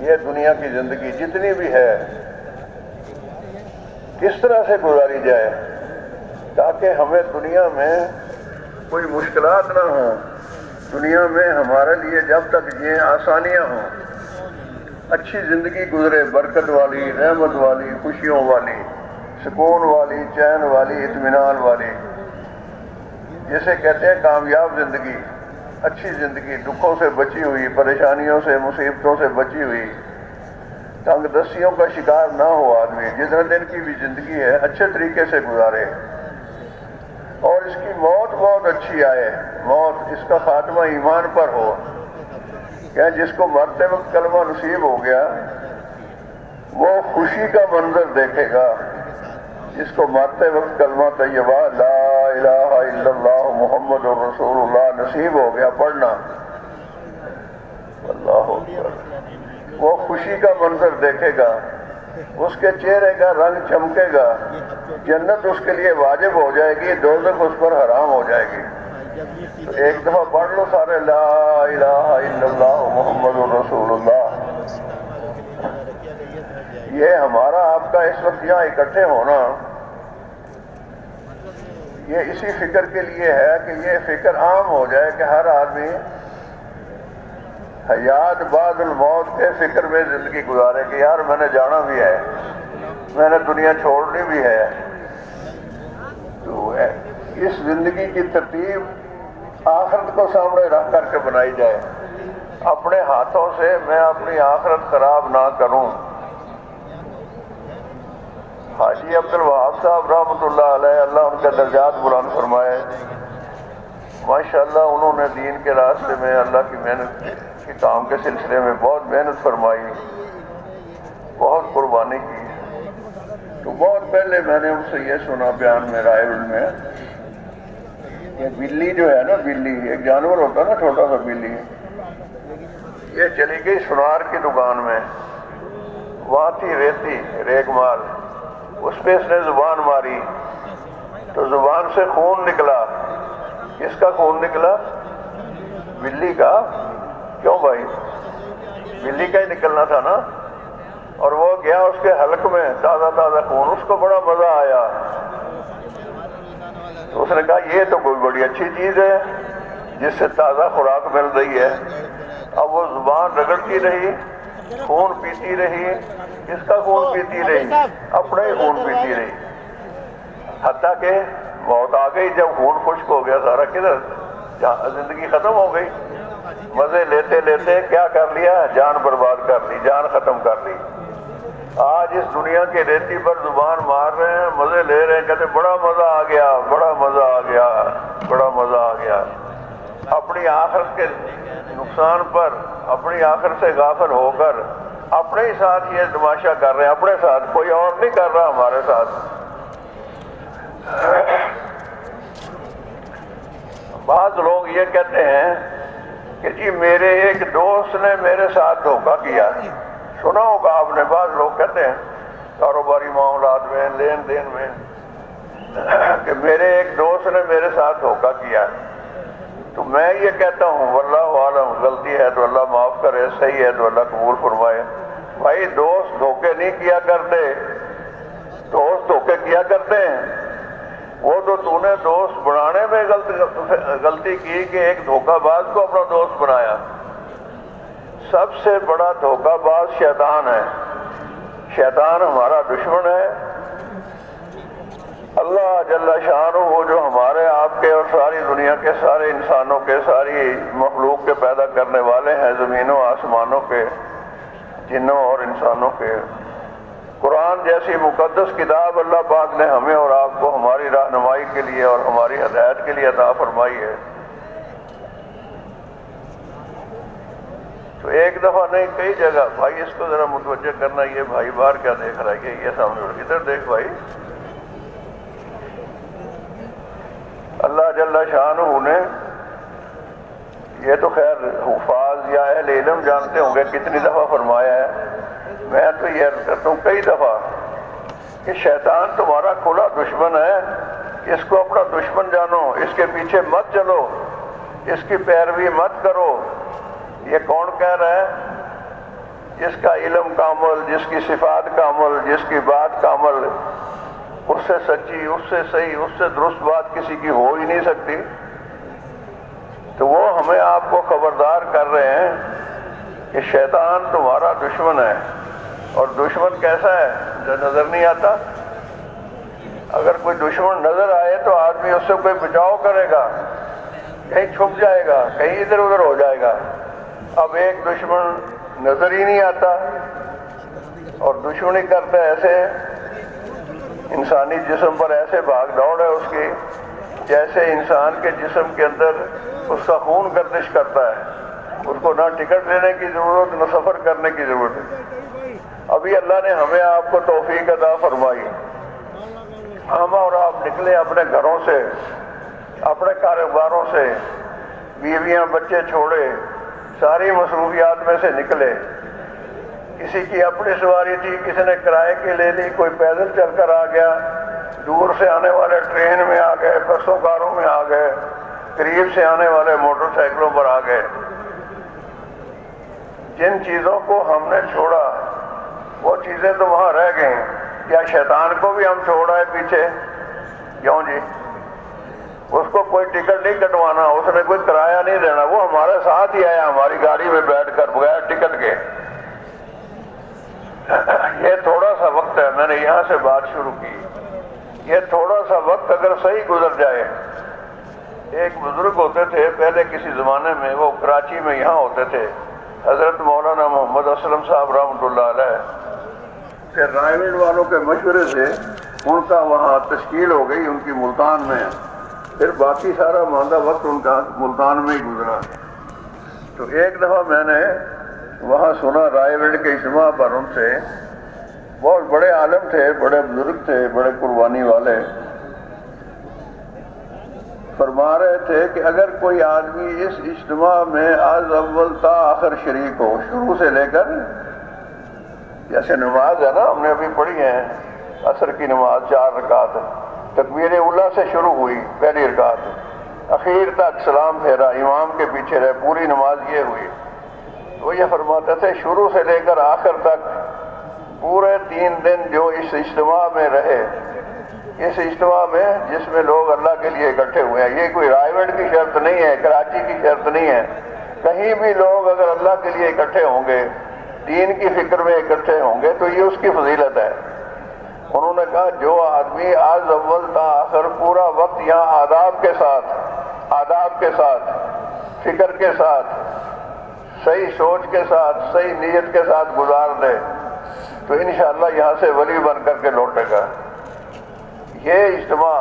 یہ دنیا کی زندگی جتنی بھی ہے کس طرح سے گزاری جائے تاکہ ہمیں دنیا میں کوئی مشکلات نہ ہوں، دنیا میں ہمارے لیے جب تک یہ آسانیاں ہوں، اچھی زندگی گزرے، برکت والی، رحمت والی، خوشیوں والی، سکون والی، چین والی، اطمینان والی، جسے کہتے ہیں کامیاب زندگی، اچھی زندگی، دکھوں سے بچی ہوئی، پریشانیوں سے، مصیبتوں سے بچی ہوئی، تنگ دستیوں کا شکار نہ ہو آدمی، جتنے دن کی بھی زندگی ہے اچھے طریقے سے گزارے، اور اس کی موت بہت اچھی آئے، موت اس کا خاتمہ ایمان پر ہو، کہ جس کو مرتے وقت کلمہ نصیب ہو گیا وہ خوشی کا منظر دیکھے گا، جس کو مرتے وقت کلمہ طیبہ لا الہ الا اللہ محمد رسول اللہ نصیب ہو گیا پڑھنا، اللہ اکبر، وہ خوشی کا منظر دیکھے گا، اس کے چہرے کا رنگ چمکے گا، جنت اس کے لیے واجب ہو جائے گی، دوزخ اس پر حرام ہو جائے گی۔ تو ایک دفعہ پڑھ لو سارے لا الہ الا اللہ محمد رسول اللہ۔ یہ ہمارا آپ کا اس وقت یہاں اکٹھے ہونا یہ اسی فکر کے لیے ہے کہ یہ فکر عام ہو جائے کہ ہر آدمی حیات بعد الموت کے فکر میں زندگی گزارے کہ یار میں نے جانا بھی ہے، میں نے دنیا چھوڑنی بھی ہے۔ تو اس زندگی کی ترتیب آخرت کو سامنے رکھ کر کے بنائی جائے، اپنے ہاتھوں سے میں اپنی آخرت خراب نہ کروں۔ حاجی عبد الوہاب صاحب رحمۃ اللہ علیہ، اللہ ان کے درجات بلند فرمائے، ماشاءاللہ انہوں نے دین کے راستے میں اللہ کی محنت کے کام کے سلسلے میں بہت محنت فرمائی، بہت قربانی کی۔ تو بہت پہلے میں نے ان سے یہ سنا بیان میں رائے میں، یہ بلی جو ہے نا، بلی ایک جانور ہوتا ہے نا چھوٹا سا بلی، یہ چلی گئی سنار کی دکان میں، وہاں تھی ریتی ریگ مال، اس پہ اس نے زبان ماری تو زبان سے خون نکلا۔ کس کا خون نکلا؟ بلی کا۔ کیوں بھائی؟ بلی کا ہی نکلنا تھا نا۔ اور وہ گیا اس کے حلق میں، تازہ تازہ خون، اس کو بڑا مزہ آیا۔ تو اس نے کہا یہ تو کوئی بڑی اچھی چیز ہے جس سے تازہ خوراک مل رہی ہے۔ اب وہ زبان رگڑتی رہی، خون پیتی رہی۔ کس کا خون پیتی رہی؟ اپنا ہی خون پیتی رہی، حتیٰ کہ موت آ گئی۔ جب خون خشک ہو گیا سارا، کدھر زندگی ختم ہو گئی۔ مزے لیتے لیتے کیا کر لیا؟ جان برباد کر لی، جان ختم کر لی۔ آج اس دنیا کے ریتی پر زبان مار رہے ہیں، مزے لے رہے ہیں، کہتے بڑا مزہ آ گیا، بڑا مزہ آ گیا، بڑا مزہ آ گیا۔ اپنی آخرت کے نقصان پر، اپنی آخرت سے غافل ہو کر اپنے ہی ساتھ یہ تماشا کر رہے ہیں، اپنے ساتھ، کوئی اور نہیں کر رہا ہمارے ساتھ۔ بعض لوگ یہ کہتے ہیں کہ جی میرے ایک دوست نے میرے ساتھ دھوکہ کیا۔ سنا ہوگا آپ نے، بعض لوگ کہتے ہیں کاروباری معاملات میں، لین دین میں، کہ میرے ایک دوست نے میرے ساتھ دھوکہ کیا۔ تو میں یہ کہتا ہوں واللہ عالم، غلطی ہے تو اللہ معاف کرے، صحیح ہے تو اللہ قبول فرمائے۔ بھائی دوست دھوکے نہیں کیا کرتے، دوست دھوکے کیا کرتے ہیں۔ وہ تو نے دوست بنانے میں غلطی کی کہ ایک دھوکہ باز کو اپنا دوست بنایا۔ سب سے بڑا دھوکہ باز شیطان ہے، شیطان ہمارا دشمن ہے۔ اللہ جل شانہ وہ جو ہمارے آپ کے اور ساری دنیا کے سارے انسانوں کے، ساری مخلوق کے پیدا کرنے والے ہیں، زمینوں آسمانوں کے، جنوں اور انسانوں کے، قرآن جیسی مقدس کتاب اللہ پاک نے ہمیں اور آپ کو ہماری رہنمائی کے لیے اور ہماری ہدایت کے لیے عطا فرمائی ہے۔ تو ایک دفعہ نہیں، کئی جگہ۔ بھائی اس کو ذرا متوجہ کرنا، یہ بھائی باہر کیا دیکھ رہا ہے، یہ سامنے ادھر دیکھ بھائی۔ اللہ جل شانہ نے یہ تو خیر حفاظ یا اہل علم جانتے ہوں گے کتنی دفعہ فرمایا ہے، میں تو یہ عرض کرتا ہوں کئی دفعہ کہ شیطان تمہارا کھلا دشمن ہے، اس کو اپنا دشمن جانو، اس کے پیچھے مت چلو، اس کی پیروی مت کرو۔ یہ کون کہہ رہا ہے؟ جس کا علم کا عمل، جس کی صفات کا عمل، جس کی بات کا عمل اس سے سچی، اس سے صحیح، اس سے درست بات کسی کی ہو ہی نہیں سکتی، تو وہ ہمیں آپ کو خبردار کر رہے ہیں کہ شیطان تمہارا دشمن ہے۔ اور دشمن کیسا ہے؟ جو نظر نہیں آتا۔ اگر کوئی دشمن نظر آئے تو آدمی اس سے کوئی بچاؤ کرے گا، کہیں چھپ جائے گا، کہیں ادھر ادھر ہو جائے گا۔ اب ایک دشمن نظر ہی نہیں آتا اور دشمنی کرتا ہے، ایسے انسانی جسم پر ایسے بھاگ دوڑ ہے اس کی جیسے انسان کے جسم کے اندر اس کا خون گردش کرتا ہے، اس کو نہ ٹکٹ لینے کی ضرورت نہ سفر کرنے کی ضرورت ہے۔ ابھی اللہ نے ہمیں آپ کو توفیق عطا فرمائی، ہم اور آپ نکلے اپنے گھروں سے، اپنے کاروباروں سے، بیویاں بچے چھوڑے، ساری مصروفیات میں سے نکلے۔ کسی کی اپنی سواری تھی، کسی نے کرائے کی لے لی، کوئی پیدل چل کر آ گیا، دور سے آنے والے ٹرین میں آ گئے، بسوں کاروں میں آ گئے، قریب سے آنے والے موٹر سائیکلوں پر آ گئے۔ جن چیزوں کو ہم نے چھوڑا وہ چیزیں تو وہاں رہ گئیں۔ کیا شیطان کو بھی ہم چھوڑ آئے پیچھے؟ کیوں جی؟ اس کو کوئی ٹکٹ نہیں کٹوانا، اس نے کوئی کرایہ نہیں دینا، وہ ہمارے ساتھ ہی آیا ہماری گاڑی میں بیٹھ کر بغیر ٹکٹ کے۔ یہ تھوڑا سا وقت ہے، میں نے یہاں سے بات شروع کی، یہ تھوڑا سا وقت اگر صحیح گزر جائے۔ ایک بزرگ ہوتے تھے پہلے کسی زمانے میں، وہ کراچی میں یہاں ہوتے تھے، حضرت مولانا محمد اسلم صاحب رحمۃ اللہ علیہ۔ پھر رائے والوں کے مشورے سے ان کا وہاں تشکیل ہو گئی، ان کی ملتان میں، پھر باقی سارا ماندہ وقت ان کا ملتان میں ہی گزرا۔ تو ایک دفعہ میں نے وہاں سنا رائے ویڈ کے اجتماع پر، ان سے بہت بڑے عالم تھے، بڑے بزرگ تھے، بڑے قربانی والے، فرما رہے تھے کہ اگر کوئی آدمی اس اجتماع میں از اول تا آخر شریک ہو، شروع سے لے کر، جیسے نماز ہے نا، ہم نے ابھی پڑھی ہے عصر کی نماز 4 رکعت، تکبیر اولیٰ سے شروع ہوئی پہلی رکعت، اخیر تک سلام پھیرا، امام کے پیچھے رہے، پوری نماز یہ ہوئی۔ وہ یہ فرماتے تھے شروع سے لے کر آخر تک پورے 3 دن جو اس اجتماع میں رہے، اس اجتماع میں جس میں لوگ اللہ کے لیے اکٹھے ہوئے ہیں، یہ کوئی رائے ویڈ کی شرط نہیں ہے، کراچی کی شرط نہیں ہے، کہیں بھی لوگ اگر اللہ کے لیے اکٹھے ہوں گے، دین کی فکر میں اکٹھے ہوں گے تو یہ اس کی فضیلت ہے۔ انہوں نے کہا جو آدمی از اول تا آخر پورا وقت یہاں آداب کے ساتھ، فکر کے ساتھ، صحیح سوچ کے ساتھ، صحیح نیت کے ساتھ گزار دے تو انشاءاللہ یہاں سے ولی بن کر کے لوٹے گا۔ یہ اجتماع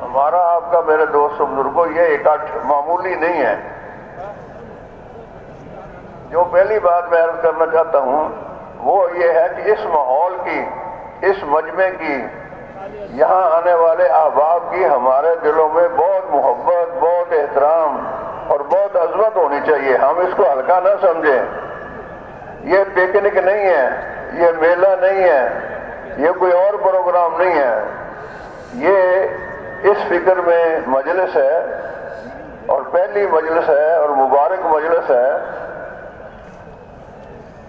ہمارا آپ کا، میرے دوست بزرگوں، یہ اکٹھ معمولی نہیں ہے۔ جو پہلی بات میں عرض کرنا چاہتا ہوں وہ یہ ہے کہ اس ماحول کی، اس مجمع کی، یہاں آنے والے احباب کی ہمارے دلوں میں بہت محبت، بہت احترام اور بہت عظمت ہونی چاہیے۔ ہم اس کو ہلکا نہ سمجھیں۔ یہ پکنک نہیں ہے، یہ میلہ نہیں ہے، یہ کوئی اور پروگرام نہیں ہے، یہ اس فکر میں مجلس ہے اور پہلی مجلس ہے اور مبارک مجلس ہے۔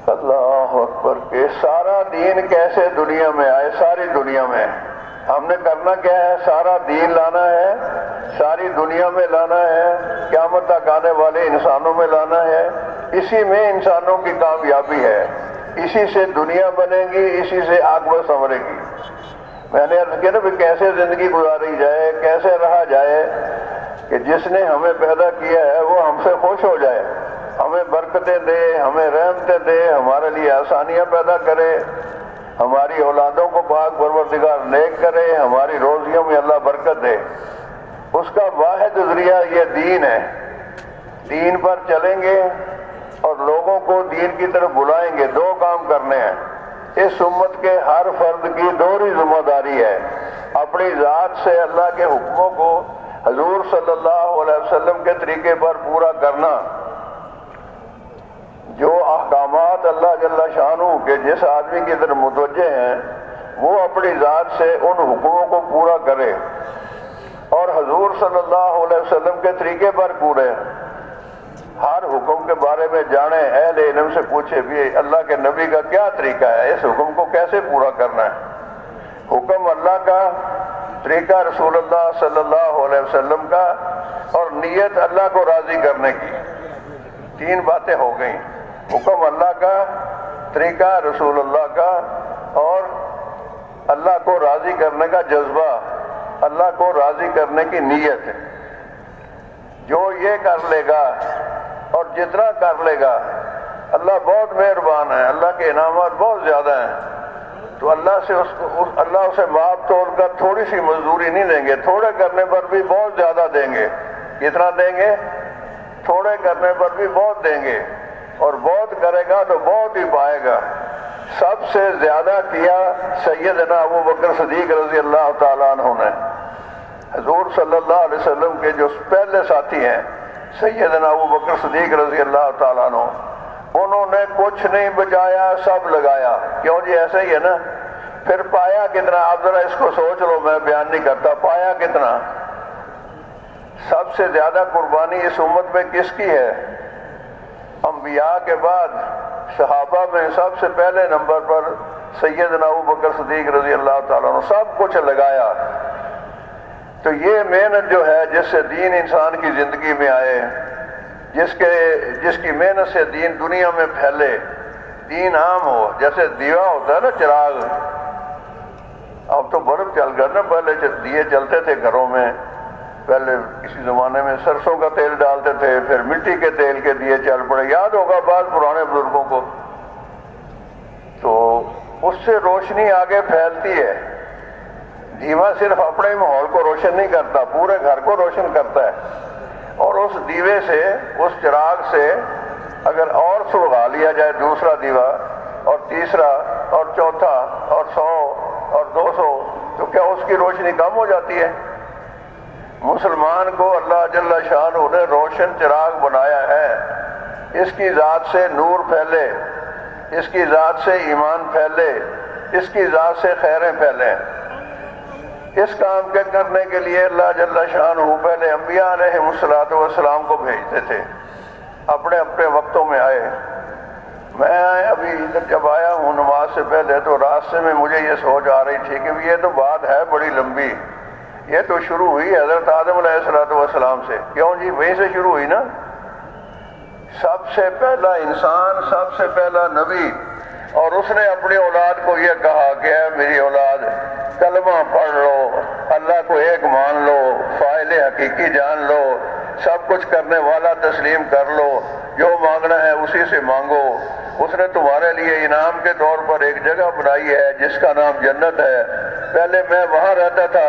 اللہ اکبر، کہ سارا دین کیسے دنیا میں آئے، ساری دنیا میں ہم نے کرنا کیا ہے؟ سارا دین لانا ہے، ساری دنیا میں لانا ہے، قیامت تک آنے والے انسانوں میں لانا ہے۔ اسی میں انسانوں کی کامیابی ہے، اسی سے دنیا بنے گی، اسی سے عاقبت سنورے گی۔ میں نے عرض کیا نا بھی کیسے زندگی گزاری جائے، کیسے رہا جائے کہ جس نے ہمیں پیدا کیا ہے وہ ہم سے خوش ہو جائے، ہمیں برکتیں دے، ہمیں رحمتیں دے، ہمارے لیے آسانیاں پیدا کرے، ہماری اولادوں کو پاک پروردگار نیک کرے، ہماری روزیوں میں اللہ برکت دے۔ اس کا واحد ذریعہ یہ دین ہے۔ دین پر چلیں گے اور لوگوں کو دین کی طرف بلائیں گے۔ 2 کام کرنے ہیں۔ اس امت کے ہر فرد کی دوہری ذمہ داری ہے، اپنی ذات سے اللہ کے حکموں کو حضور صلی اللہ علیہ وسلم کے طریقے پر پورا کرنا۔ جو احکامات اللہ جل شانہ کے جس آدمی کی طرف متوجہ ہیں وہ اپنی ذات سے ان حکموں کو پورا کرے اور حضور صلی اللہ علیہ وسلم کے طریقے پر پورے۔ ہر حکم کے بارے میں جانیں، اہل علم سے پوچھے بھی اللہ کے نبی کا کیا طریقہ ہے، اس حکم کو کیسے پورا کرنا ہے، حکم اللہ کا، طریقہ رسول اللہ صلی اللہ علیہ وسلم کا، اور نیت اللہ کو راضی کرنے کی۔ تین باتیں ہو گئیں، حکم اللہ کا، طریقہ رسول اللہ کا، اور اللہ کو راضی کرنے کا جذبہ، اللہ کو راضی کرنے کی نیت۔ جو یہ کر لے گا اور جتنا کر لے گا، اللہ بہت مہربان ہے، اللہ کے انعامات بہت زیادہ ہیں، تو اللہ سے اللہ اسے ماپ تول کر تھوڑی سی مزدوری نہیں دیں گے، تھوڑے کرنے پر بھی بہت زیادہ دیں گے۔ کتنا دیں گے؟ تھوڑے کرنے پر بھی بہت دیں گے، اور بہت کرے گا تو بہت ہی پائے گا۔ سب سے زیادہ کیا سیدنا ابو بکر صدیق رضی اللہ تعالیٰ عنہ نے۔ حضور صلی اللہ علیہ وسلم کے جو پہلے ساتھی ہیں سیدنا ابو بکر صدیق رضی اللہ تعالیٰ عنہ، انہوں نے کچھ نہیں بچایا، سب لگایا۔ کیوں جی؟ ایسا ہی ہے نا۔ پھر پایا کتنا؟ آپ ذرا اس کو سوچ لو، میں بیان نہیں کرتا، پایا کتنا؟ سب سے زیادہ قربانی اس امت میں کس کی ہے؟ انبیاء کے بعد صحابہ میں سب سے پہلے نمبر پر سیدنا ابو بکر صدیق رضی اللہ تعالیٰ عنہ، سب کچھ لگایا۔ تو یہ محنت جو ہے، جس سے دین انسان کی زندگی میں آئے، جس کی محنت سے دین دنیا میں پھیلے، دین عام ہو، جیسے دیوا ہوتا ہے نا، چراغ، اب تو برف چل گیا نا، پہلے دیے چلتے تھے گھروں میں، پہلے کسی زمانے میں سرسوں کا تیل ڈالتے تھے، پھر مٹی کے تیل کے دیے چل پڑے، یاد ہوگا بعض پرانے بزرگوں کو۔ تو اس سے روشنی آگے پھیلتی ہے۔ دیوا صرف اپنے ماحول کو روشن نہیں کرتا، پورے گھر کو روشن کرتا ہے، اور اس دیوے سے، اس چراغ سے اگر اور سلگا لیا جائے دوسرا دیوا، اور تیسرا، اور چوتھا، اور 100 اور 200، تو کیا اس کی روشنی کم ہو جاتی ہے؟ مسلمان کو اللہ جل شانہ نے روشن چراغ بنایا ہے، اس کی ذات سے نور پھیلے، اس کی ذات سے ایمان پھیلے، اس کی ذات سے خیریں پھیلیں۔ اس کام کے کرنے کے لیے اللہ جل شانہ پہلے انبیاء علیہ السلام کو بھیجتے تھے، اپنے اپنے وقتوں میں آئے۔ میں ابھی ادھر جب آیا ہوں نماز سے پہلے، تو راستے میں مجھے یہ سوچ آ رہی تھی کہ یہ تو بات ہے بڑی لمبی، یہ تو شروع ہوئی حضرت آدم علیہ السلام سے۔ کیوں جی؟ وہیں سے شروع ہوئی نا۔ سب سے پہلا انسان، سب سے پہلا نبی، اور اس نے اپنی اولاد کو یہ کہا کہ اے میری اولاد، کلمہ پڑھ لو، اللہ کو ایک مان لو، فاعل حقیقی جان لو، سب کچھ کرنے والا تسلیم کر لو، جو مانگنا ہے اسی سے مانگو۔ اس نے تمہارے لیے انعام کے طور پر ایک جگہ بنائی ہے جس کا نام جنت ہے۔ پہلے میں وہاں رہتا تھا،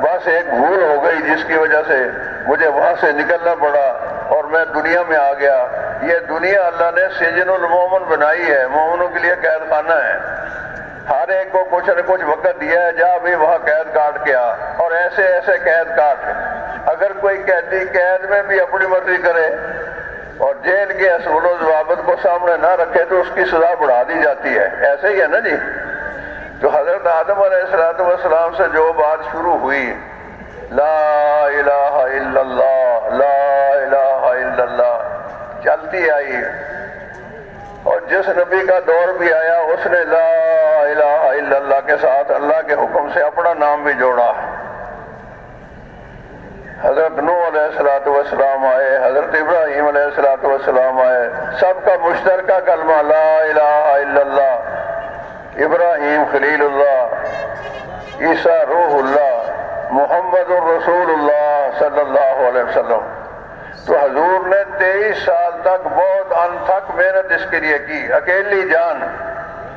بس ایک بھول ہو گئی جس کی وجہ سے مجھے وہاں سے نکلنا پڑا اور میں دنیا میں آ گیا۔ یہ دنیا اللہ نے سجن المومن بنائی ہے، مومنوں کے لیے قید خانہ ہے۔ ہر ایک کو کچھ نہ کچھ وقت دیا ہے، جا بھی وہاں قید کاٹ کے آ، اور ایسے ایسے قید کاٹ۔ اگر کوئی قیدی قید میں بھی اپنی مرضی کرے اور جیل کے اصول و ضوابط کو سامنے نہ رکھے تو اس کی سزا بڑھا دی جاتی ہے۔ ایسے ہی ہے نا جی۔ تو حضرت آدم علیہ السلام سے جو بات شروع ہوئی، لا الہ الا اللہ، لا الہ الا اللہ، چلتی آئی، اور جس نبی کا دور بھی آیا اس نے لا الہ الا اللہ کے ساتھ اللہ کے حکم سے اپنا نام بھی جوڑا۔ حضرت نوح علیہ السلام آئے، حضرت ابراہیم علیہ السلام آئے، سب کا مشترکہ کلمہ لا الہ الا اللہ۔ ابراہیم خلیل اللہ، عیسیٰ روح اللہ، محمد الرسول اللہ صلی اللہ علیہ وسلم۔ تو حضور نے 23 سال تک بہت انتھک محنت اس کے لیے کی، اکیلی جان،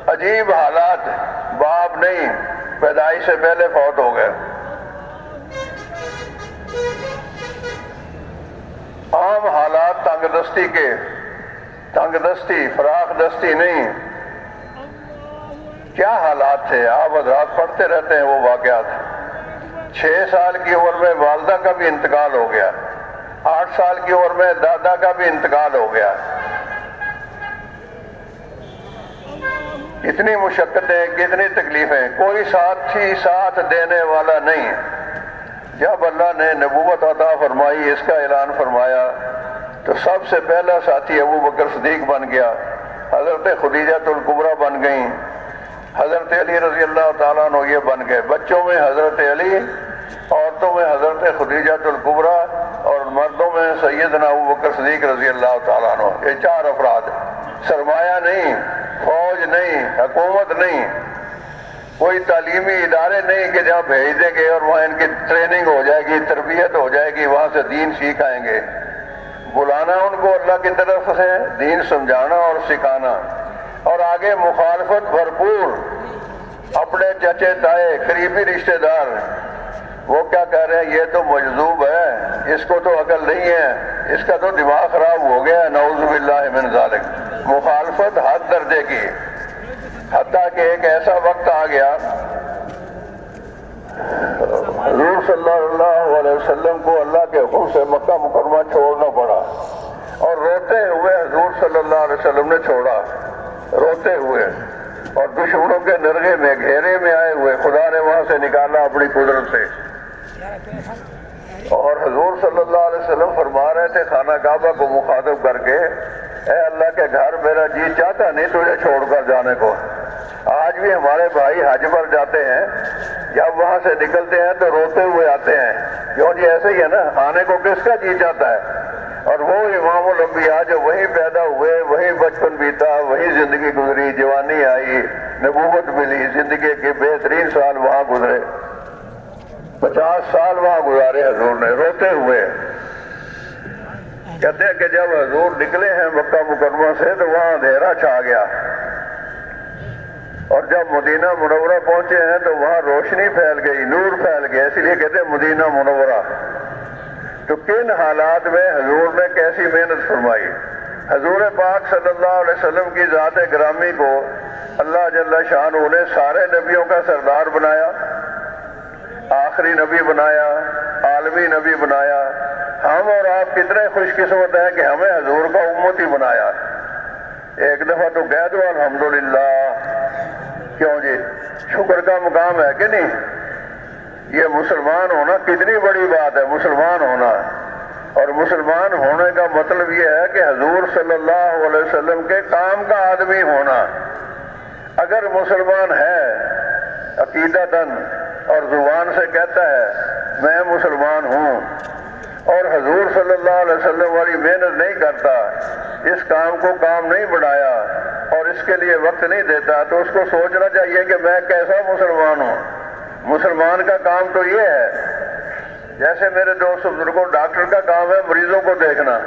عجیب حالات، باپ نہیں، پیدائش سے پہلے فوت ہو گئے۔ عام حالات تنگ دستی کے، تنگ دستی، فراخ دستی نہیں، کیا حالات تھے آپ حضرات پڑھتے رہتے ہیں وہ واقعات۔ 6 سال کی عمر میں والدہ کا بھی انتقال ہو گیا، 8 سال کی عمر میں دادا کا بھی انتقال ہو گیا۔ کتنی مشقتیں، کتنی تکلیفیں، کوئی ساتھی ساتھ دینے والا نہیں۔ جب اللہ نے نبوت عطا فرمائی، اس کا اعلان فرمایا، تو سب سے پہلا ساتھی ابو بکر صدیق بن گیا، حضرت خدیجہ الکبریٰ بن گئیں، حضرت علی رضی اللہ تعالیٰ عنہ یہ بن گئے۔ بچوں میں حضرت علی، عورتوں میں حضرت خدیجہ الکبریٰ، اور مردوں میں سیدنا ابو بکر صدیق رضی اللہ تعالیٰ عنہ۔ یہ 4 افراد، سرمایہ نہیں، فوج نہیں، حکومت نہیں، کوئی تعلیمی ادارے نہیں کہ جہاں بھیج دیں گے اور وہاں ان کی ٹریننگ ہو جائے گی، تربیت ہو جائے گی، وہاں سے دین سیکھ آئیں گے۔ بلانا ان کو اللہ کی طرف سے، دین سمجھانا اور سکھانا، اور آگے مخالفت بھرپور۔ اپنے چچے تائے قریبی رشتہ دار وہ کیا کہہ رہے ہیں، یہ تو مجذوب ہے، اس کو تو عقل نہیں ہے، اس کا تو دماغ خراب ہو گیا، نعوذ باللہ من ذالک۔ مخالفت حد درجے کی، حتیٰ کہ ایک ایسا وقت آ گیا حضور صلی اللہ علیہ وسلم کو اللہ کے حکم سے مکہ مکرمہ چھوڑنا پڑا، اور روتے ہوئے حضور صلی اللہ علیہ وسلم نے چھوڑا، روتے ہوئے، اور دشمنوں کے نرغے میں، گھیرے میں آئے ہوئے خدا نے وہاں سے نکالا اپنی قدرت سے۔ اور حضور صلی اللہ علیہ وسلم فرما رہے تھے خانہ کعبہ کو مخاطب کر کے، اے اللہ کے گھر، میرا جی چاہتا نہیں تجھے چھوڑ کر جانے کو۔ آج بھی ہمارے بھائی حج پر جاتے ہیں، جب وہاں سے نکلتے ہیں تو روتے ہوئے آتے ہیں، کیوں جی ایسے ہی ہے نا، آنے کو کس کا جی چاہتا ہے؟ اور وہ امام الانبیاء جو وہیں پیدا ہوئے، وہیں بچپن بیتا، وہیں زندگی گزری، جوانی آئی، نبوت ملی، زندگی کے بہترین سال وہاں گزرے، 50 سال وہاں گزارے حضور نے روتے ہوئے۔ کہتے ہیں کہ جب حضور نکلے ہیں مکہ مکرمہ سے تو وہاں اندھیرا چھا گیا، اور جب مدینہ منورہ پہنچے ہیں تو وہاں روشنی پھیل گئی، نور پھیل گیا، اسی لیے کہتے ہیں مدینہ منورہ۔ تو کن حالات میں حضور نے کیسی محنت فرمائی۔ حضور پاک صلی اللہ علیہ وسلم کی ذات گرامی کو اللہ جل شانہ نے سارے نبیوں کا سردار بنایا، آخری نبی بنایا، عالمی نبی بنایا۔ ہم اور آپ کتنے خوش قسمت ہیں کہ ہمیں حضور کا امتی بنایا۔ ایک دفعہ تو کہہ دو الحمدللہ، کیوں جی، شکر کا مقام ہے کہ نہیں؟ یہ مسلمان ہونا کتنی بڑی بات ہے، مسلمان ہونا۔ اور مسلمان ہونے کا مطلب یہ ہے کہ حضور صلی اللہ علیہ وسلم کے کام کا آدمی ہونا۔ اگر مسلمان ہے عقیدتاً اور زبان سے کہتا ہے میں مسلمان ہوں، اور حضور صلی اللہ علیہ وسلم والی محنت نہیں کرتا، اس کام کو کام نہیں بڑھایا اور اس کے لیے وقت نہیں دیتا، تو اس کو سوچنا چاہیے کہ میں کیسا مسلمان ہوں۔ مسلمان کا کام تو یہ ہے، جیسے میرے دوست بزرگوں، ڈاکٹر کا کام ہے مریضوں کو دیکھنا۔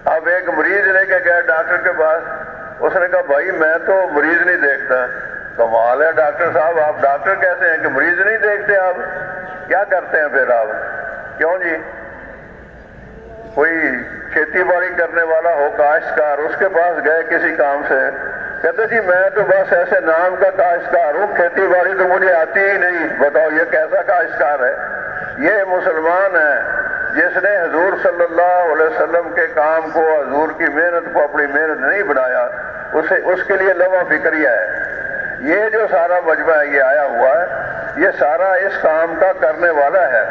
اب ایک مریض لے کے گیا ڈاکٹر کے پاس، اس نے کہا بھائی میں تو مریض نہیں دیکھتا۔ کمال ہے ڈاکٹر صاحب، آپ ڈاکٹر کیسے ہیں کہ مریض نہیں دیکھتے؟ آپ کیا کرتے ہیں پھر آپ؟ کیوں جی، کوئی کھیتی باڑی کرنے والا ہو، کاشتکار، اس کے پاس گئے کسی کام سے، کہتے جی میں تو بس ایسے نام کا کاشتکار ہوں، کھیتی باڑی تو مجھے آتی ہی نہیں۔ بتاؤ یہ کیسا کاشتکار ہے؟ یہ مسلمان ہے جس نے حضور صلی اللہ علیہ وسلم کے کام کو، حضور کی محنت کو اپنی محنت نہیں بنایا، اس کے لیے لوا فکریہ ہے۔ یہ جو سارا مجمع ہے، یہ آیا ہوا ہے، یہ سارا اس کام کا کرنے والا ہے،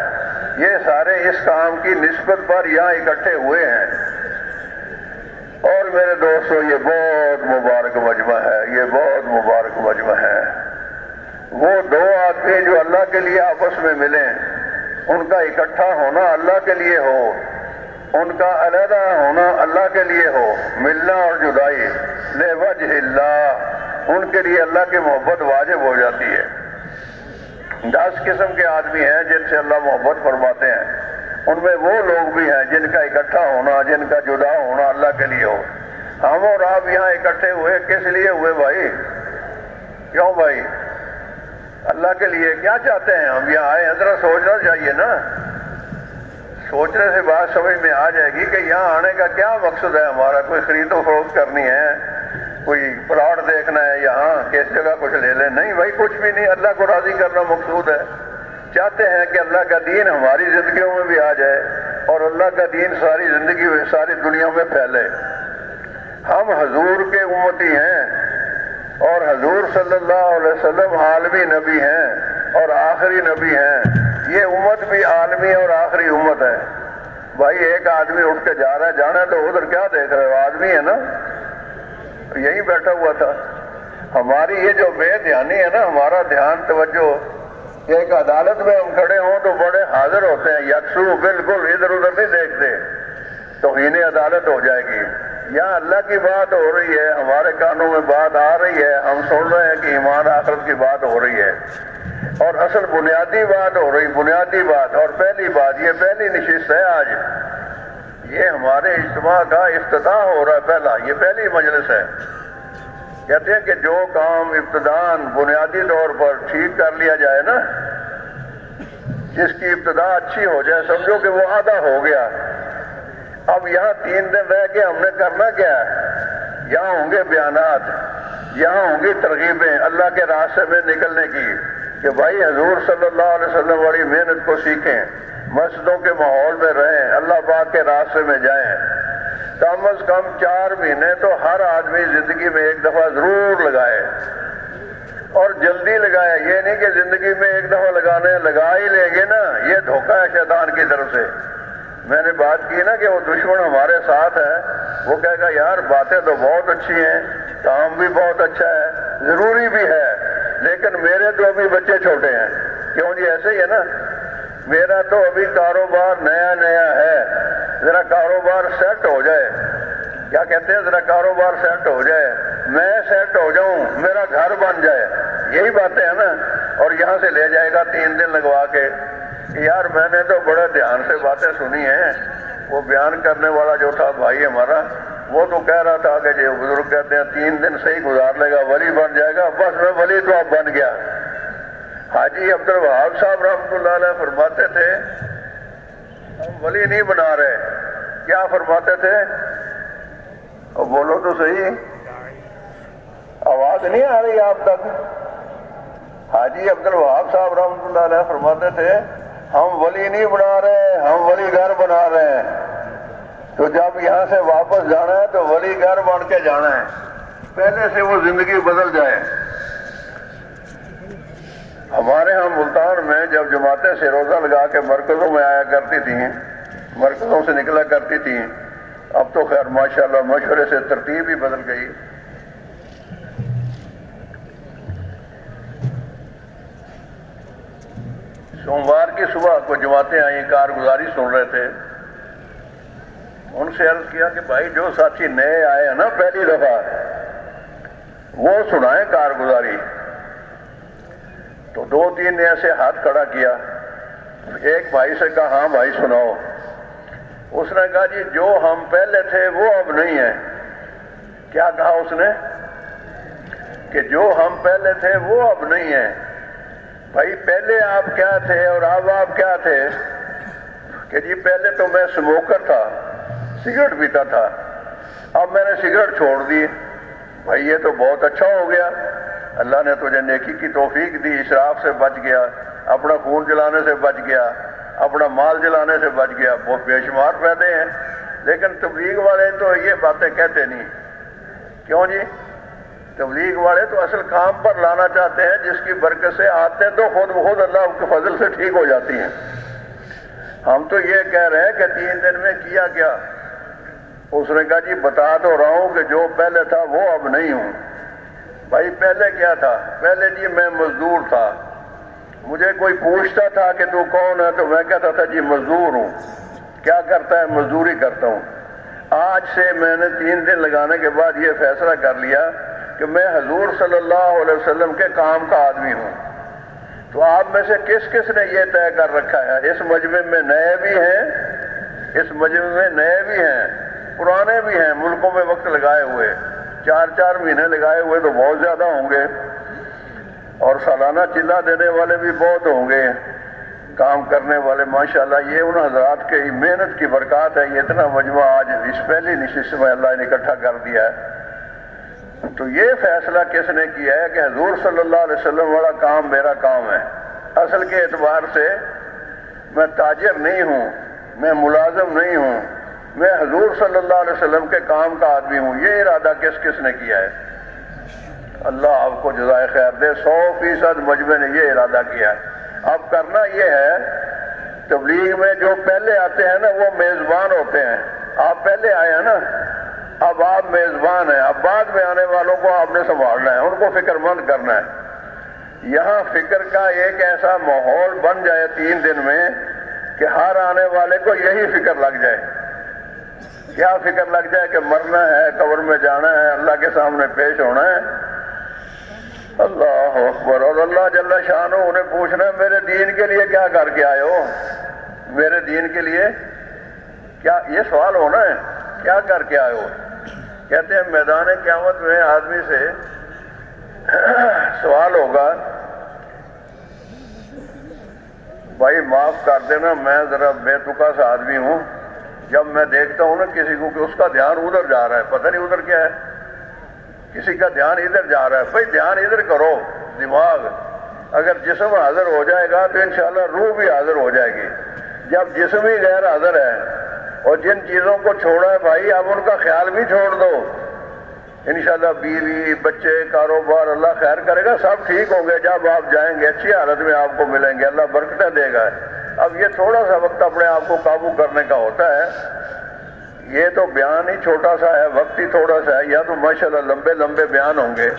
یہ سارے اس کام کی نسبت پر یہاں اکٹھے ہوئے ہیں۔ اور میرے دوستو، یہ بہت مبارک مجمع ہے، یہ بہت مبارک مجمع ہے۔ وہ دو آدمی جو اللہ کے لیے آپس میں ملیں، ان کا اکٹھا ہونا اللہ کے لیے ہو، ان کا علیحدہ ہونا اللہ کے لیے ہو، ملنا اور جدائی لوجہ اللہ، ان کے لیے اللہ کی محبت واجب ہو جاتی ہے۔ 10 قسم کے آدمی ہیں جن سے اللہ محبت فرماتے ہیں، ان میں وہ لوگ بھی ہیں جن کا اکٹھا ہونا، جن کا جدا ہونا اللہ کے لیے ہو۔ ہم اور آپ یہاں اکٹھے ہوئے کس لیے ہوئے بھائی؟ کیوں بھائی؟ اللہ کے لیے۔ کیا چاہتے ہیں ہم یہاں آئے؟ ذرا سوچنا چاہیے نا، سوچنے سے بات سمجھ میں آ جائے گی کہ یہاں آنے کا کیا مقصد ہے ہمارا۔ کوئی خرید و فروخت کرنی ہے، کوئی پلاٹ دیکھنا ہے یہاں، کس جگہ کچھ لے لیں؟ نہیں بھائی، کچھ بھی نہیں، اللہ کو راضی کرنا مقصود ہے۔ چاہتے ہیں کہ اللہ کا دین ہماری زندگیوں میں بھی آ جائے اور اللہ کا دین ساری زندگی میں، ساری دنیا میں پھیلے۔ ہم حضور کے امتی ہیں، اور حضور صلی اللہ علیہ وسلم عالمی نبی ہیں اور آخری نبی ہیں۔ یہ امت بھی عالمی اور آخری امت ہے۔ بھائی ایک آدمی اٹھ کے جا رہا ہے، جانا ہے تو ادھر کیا دیکھ رہے ہو؟ آدمی ہے نا، یہی بیٹھا ہوا تھا۔ ہماری یہ جو بے دھیانی ہے نا، ہمارا دھیان توجہ، ایک عدالت میں ہم کھڑے ہوں تو بڑے حاضر ہوتے ہیں، یکسو بالکل ادھر ادھر نہیں دیکھتے، توہین عدالت ہو جائے گی۔ یہاں اللہ کی بات ہو رہی ہے، ہمارے کانوں میں بات آ رہی ہے، ہم سن رہے ہیں کہ ایمان آخرت کی بات ہو رہی ہے، اور اصل بنیادی بات ہو رہی، بنیادی بات اور پہلی بات، یہ پہلی نشست ہے آج، یہ ہمارے اجتماع کا افتتاح ہو رہا ہے، پہلا، یہ پہلی مجلس ہے۔ کہتے ہیں کہ جو کام ابتداً بنیادی طور پر ٹھیک کر لیا جائے نا، جس کی ابتدا اچھی ہو جائے، سمجھو کہ وہ آدھا ہو گیا۔ اب یہاں 3 دن رہ کے ہم نے کرنا کیا ہے؟ یہاں ہوں گے بیانات، یہاں ہوں گی ترغیبیں اللہ کے راستے میں نکلنے کی، کہ بھائی حضور صلی اللہ علیہ وسلم والی محنت کو سیکھیں، مسجدوں کے ماحول میں رہیں، اللہ پاک کے راستے میں جائیں۔ کم از کم 4 مہینے تو ہر آدمی زندگی میں ایک دفعہ ضرور لگائے، اور جلدی لگائے، یہ نہیں کہ زندگی میں ایک دفعہ لگانے لگا ہی لیں گے نا، یہ دھوکہ ہے شیطان کی طرف سے۔ میں نے بات کی نا کہ وہ دشمن ہمارے ساتھ ہے، وہ کہے گا یار باتیں تو بہت اچھی ہیں، کام بھی بہت اچھا ہے، ضروری بھی ہے، لیکن میرے تو ابھی بچے چھوٹے ہیں۔ کیوں جی؟ ایسے ہی ہے نا، میرا تو ابھی کاروبار نیا نیا ہے، ذرا کاروبار سیٹ ہو جائے، کیا کہتے ہیں، ذرا کاروبار سیٹ ہو جائے، میں سیٹ ہو جاؤں، میرا گھر بن جائے، یہی باتیں ہیں نا۔ اور یہاں سے لے جائے گا 3 دن لگوا کے کہ یار میں نے تو بڑے دھیان سے باتیں سنی ہیں۔ وہ بیان کرنے والا جو تھا بھائی ہمارا، وہ تو کہہ رہا تھا کہ جو بزرگ کہتے ہیں 3 دن صحیح گزار لے گا ولی بن جائے گا، بس میں ولی تو اب بن گیا۔ حاجی عبد الوہاب صاحب رحمۃ اللہ علیہ فرماتے تھے ہم ولی نہیں بنا رہے، کیا فرماتے تھے؟ اور بولو تو صحیح، آواز نہیں آ رہی آپ تک؟ حاجی عبد الوہاب صاحب رحمۃ اللہ علیہ فرماتے تھے ہم ولی نہیں بنا رہے، ہم ولی گھر بنا رہے ہیں۔ تو جب یہاں سے واپس جانا ہے تو ولی گھر بن کے جانا ہے، پہلے سے وہ زندگی بدل جائے۔ ہمارے ہاں ملتان میں جب جماعتیں سے روزہ لگا کے مرکزوں میں آیا کرتی تھیں، مرکزوں سے نکلا کرتی تھیں، اب تو خیر ماشاءاللہ مشورے سے ترتیب ہی بدل گئی۔ سوموار کی صبح کو جماعتیں آئیں، کارگزاری سن رہے تھے، ان سے عرض کیا کہ بھائی جو ساتھی نئے آئے ہیں نا پہلی دفعہ، وہ سنائیں کارگزاری۔ تو 2-3 نے ایسے ہاتھ کھڑا کیا، ایک بھائی سے کہا ہاں بھائی سناؤ۔ اس نے کہا جی جو ہم پہلے تھے وہ اب نہیں ہے۔ کیا کہا اس نے؟ کہ جو ہم پہلے تھے وہ اب نہیں ہے۔ بھائی پہلے آپ کیا تھے اور اب آپ کیا تھے؟ کہ جی پہلے تو میں اسموکر تھا، سگریٹ پیتا تھا، اب میں نے سگریٹ چھوڑ دی۔ بھائی یہ تو بہت اچھا ہو گیا، اللہ نے تجھے نیکی کی توفیق دی، اسراف سے بچ گیا، اپنا خون جلانے سے بچ گیا، اپنا مال جلانے سے بچ گیا، بہت بے شمار فائدے ہیں۔ لیکن تبلیغ والے تو یہ باتیں کہتے نہیں۔ کیوں جی؟ تبلیغ والے تو اصل کام پر لانا چاہتے ہیں، جس کی برکت سے آتے تو خود بخود اللہ کے فضل سے ٹھیک ہو جاتی ہیں۔ ہم تو یہ کہہ رہے ہیں کہ 3 دن میں کیا کیا؟ اس نے کہا جی بتا تو رہا ہوں کہ جو پہلے تھا وہ اب نہیں ہوں۔ بھائی پہلے کیا تھا؟ پہلے جی میں مزدور تھا، مجھے کوئی پوچھتا تھا کہ تو کون ہے تو میں کہتا تھا جی مزدور ہوں۔ کیا کرتا ہے؟ مزدوری کرتا ہوں۔ آج سے میں نے 3 دن لگانے کے بعد یہ فیصلہ کر لیا کہ میں حضور صلی اللہ علیہ وسلم کے کام کا آدمی ہوں۔ تو آپ میں سے کس کس نے یہ طے کر رکھا ہے؟ اس مجمع میں نئے بھی ہیں، اس مجمع میں نئے بھی ہیں، پرانے بھی ہیں، ملکوں میں وقت لگائے ہوئے، 4 مہینے لگائے ہوئے تو بہت زیادہ ہوں گے، اور سالانہ چلہ دینے والے بھی بہت ہوں گے، کام کرنے والے ماشاءاللہ۔ یہ ان حضرات کی محنت کی برکات ہے، یہ اتنا مجمع آج اس پہلی نشست میں اللہ نے اکٹھا کر دیا ہے۔ تو یہ فیصلہ کس نے کیا ہے کہ حضور صلی اللہ علیہ وسلم والا کام میرا کام ہے؟ اصل کے اعتبار سے میں تاجر نہیں ہوں، میں ملازم نہیں ہوں، میں حضور صلی اللہ علیہ وسلم کے کام کا آدمی ہوں۔ یہ ارادہ کس کس نے کیا ہے؟ اللہ آپ کو جزائے خیر دے، 100% مجمع نے یہ ارادہ کیا ہے۔ اب کرنا یہ ہے تبلیغ میں جو پہلے آتے ہیں نا وہ میزبان ہوتے ہیں. آپ پہلے آئے ہیں نا، اب آپ میزبان ہیں. اب بعد میں آنے والوں کو آپ نے سنبھالنا ہے، ان کو فکر مند کرنا ہے. یہاں فکر کا ایک ایسا ماحول بن جائے 3 دن میں کہ ہر آنے والے کو یہی فکر لگ جائے. کیا فکر لگ جائے کہ مرنا ہے، قبر میں جانا ہے، اللہ کے سامنے پیش ہونا ہے. اللہ اکبر. اور اللہ جل شانہ انہیں پوچھنا ہے میرے دین کے لیے کیا کر کے آئے ہو، میرے دین کے لیے کیا، یہ سوال ہونا ہے کیا کر کے آئے ہو. کہتے ہیں میدان قیامت میں آدمی سے سوال ہوگا، بھائی معاف کر دینا میں ذرا بے تکا سا آدمی ہوں. جب میں دیکھتا ہوں نا کسی کو کہ اس کا دھیان ادھر جا رہا ہے، پتہ نہیں ادھر کیا ہے، کسی کا دھیان ادھر جا رہا ہے. بھائی دھیان ادھر کرو. دماغ اگر جسم حاضر ہو جائے گا تو انشاءاللہ روح بھی حاضر ہو جائے گی. جب جسم ہی غیر حاضر ہے اور جن چیزوں کو چھوڑا ہے بھائی اب ان کا خیال بھی چھوڑ دو. انشاءاللہ بیوی بچے کاروبار اللہ خیر کرے گا، سب ٹھیک ہوں گے. جب آپ جائیں گے اچھی حالت میں آپ کو ملیں گے، اللہ برکتیں دے گا. اب یہ تھوڑا سا وقت اپنے آپ کو قابو کرنے کا ہوتا ہے. یہ تو بیان ہی چھوٹا سا ہے، وقت ہی تھوڑا سا ہے. یا تو ماشاءاللہ لمبے لمبے بیان ہوں گے.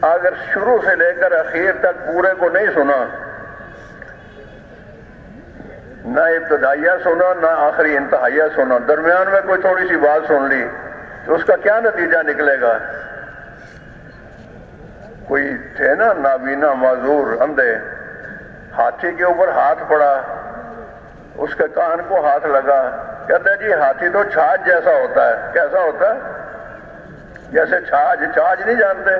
اگر شروع سے لے کر اخیر تک پورے کو نہیں سنا، نہ ابتدائیہ سنا نہ آخری انتہائیہ سنا، درمیان میں کوئی تھوڑی سی بات سن لی تو اس کا کیا نتیجہ نکلے گا. کوئی تھے نا نابینا معذور اندھے، ہاتھی کے اوپر ہاتھ پڑا، اس کے کان کو ہاتھ لگا. کہتے ہیں جی ہاتھی تو چھاچ جیسا ہوتا ہے. کیسا ہوتا ہے؟ جیسے چھاچ نہیں جانتے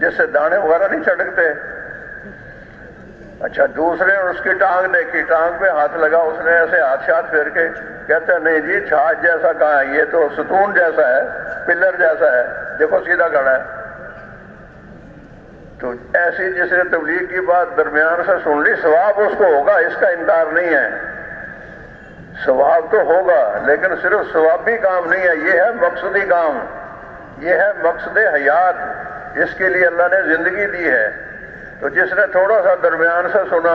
جس سے دانے وغیرہ نہیں چھڑکتے. اچھا دوسرے نے اس کی ٹانگ دیکھی، ٹانگ پہ ہاتھ لگا، اس نے ایسے ہاتھ پھیر کے کہتے ہیں نہیں جی چھاچ جیسا کہاں ہے، یہ تو ستون جیسا ہے، پلر جیسا ہے، دیکھو سیدھا کھڑا ہے. تو ایسی جس نے تبلیغ کی بات درمیان سے سن لی، ثواب اس کو ہوگا، اس کا انکار نہیں ہے. ثواب تو ہوگا لیکن صرف ثوابی کام نہیں ہے، یہ ہے مقصدی کام، یہ ہے مقصد حیات. اس کے لیے اللہ نے زندگی دی ہے. تو جس نے تھوڑا سا درمیان سے سنا،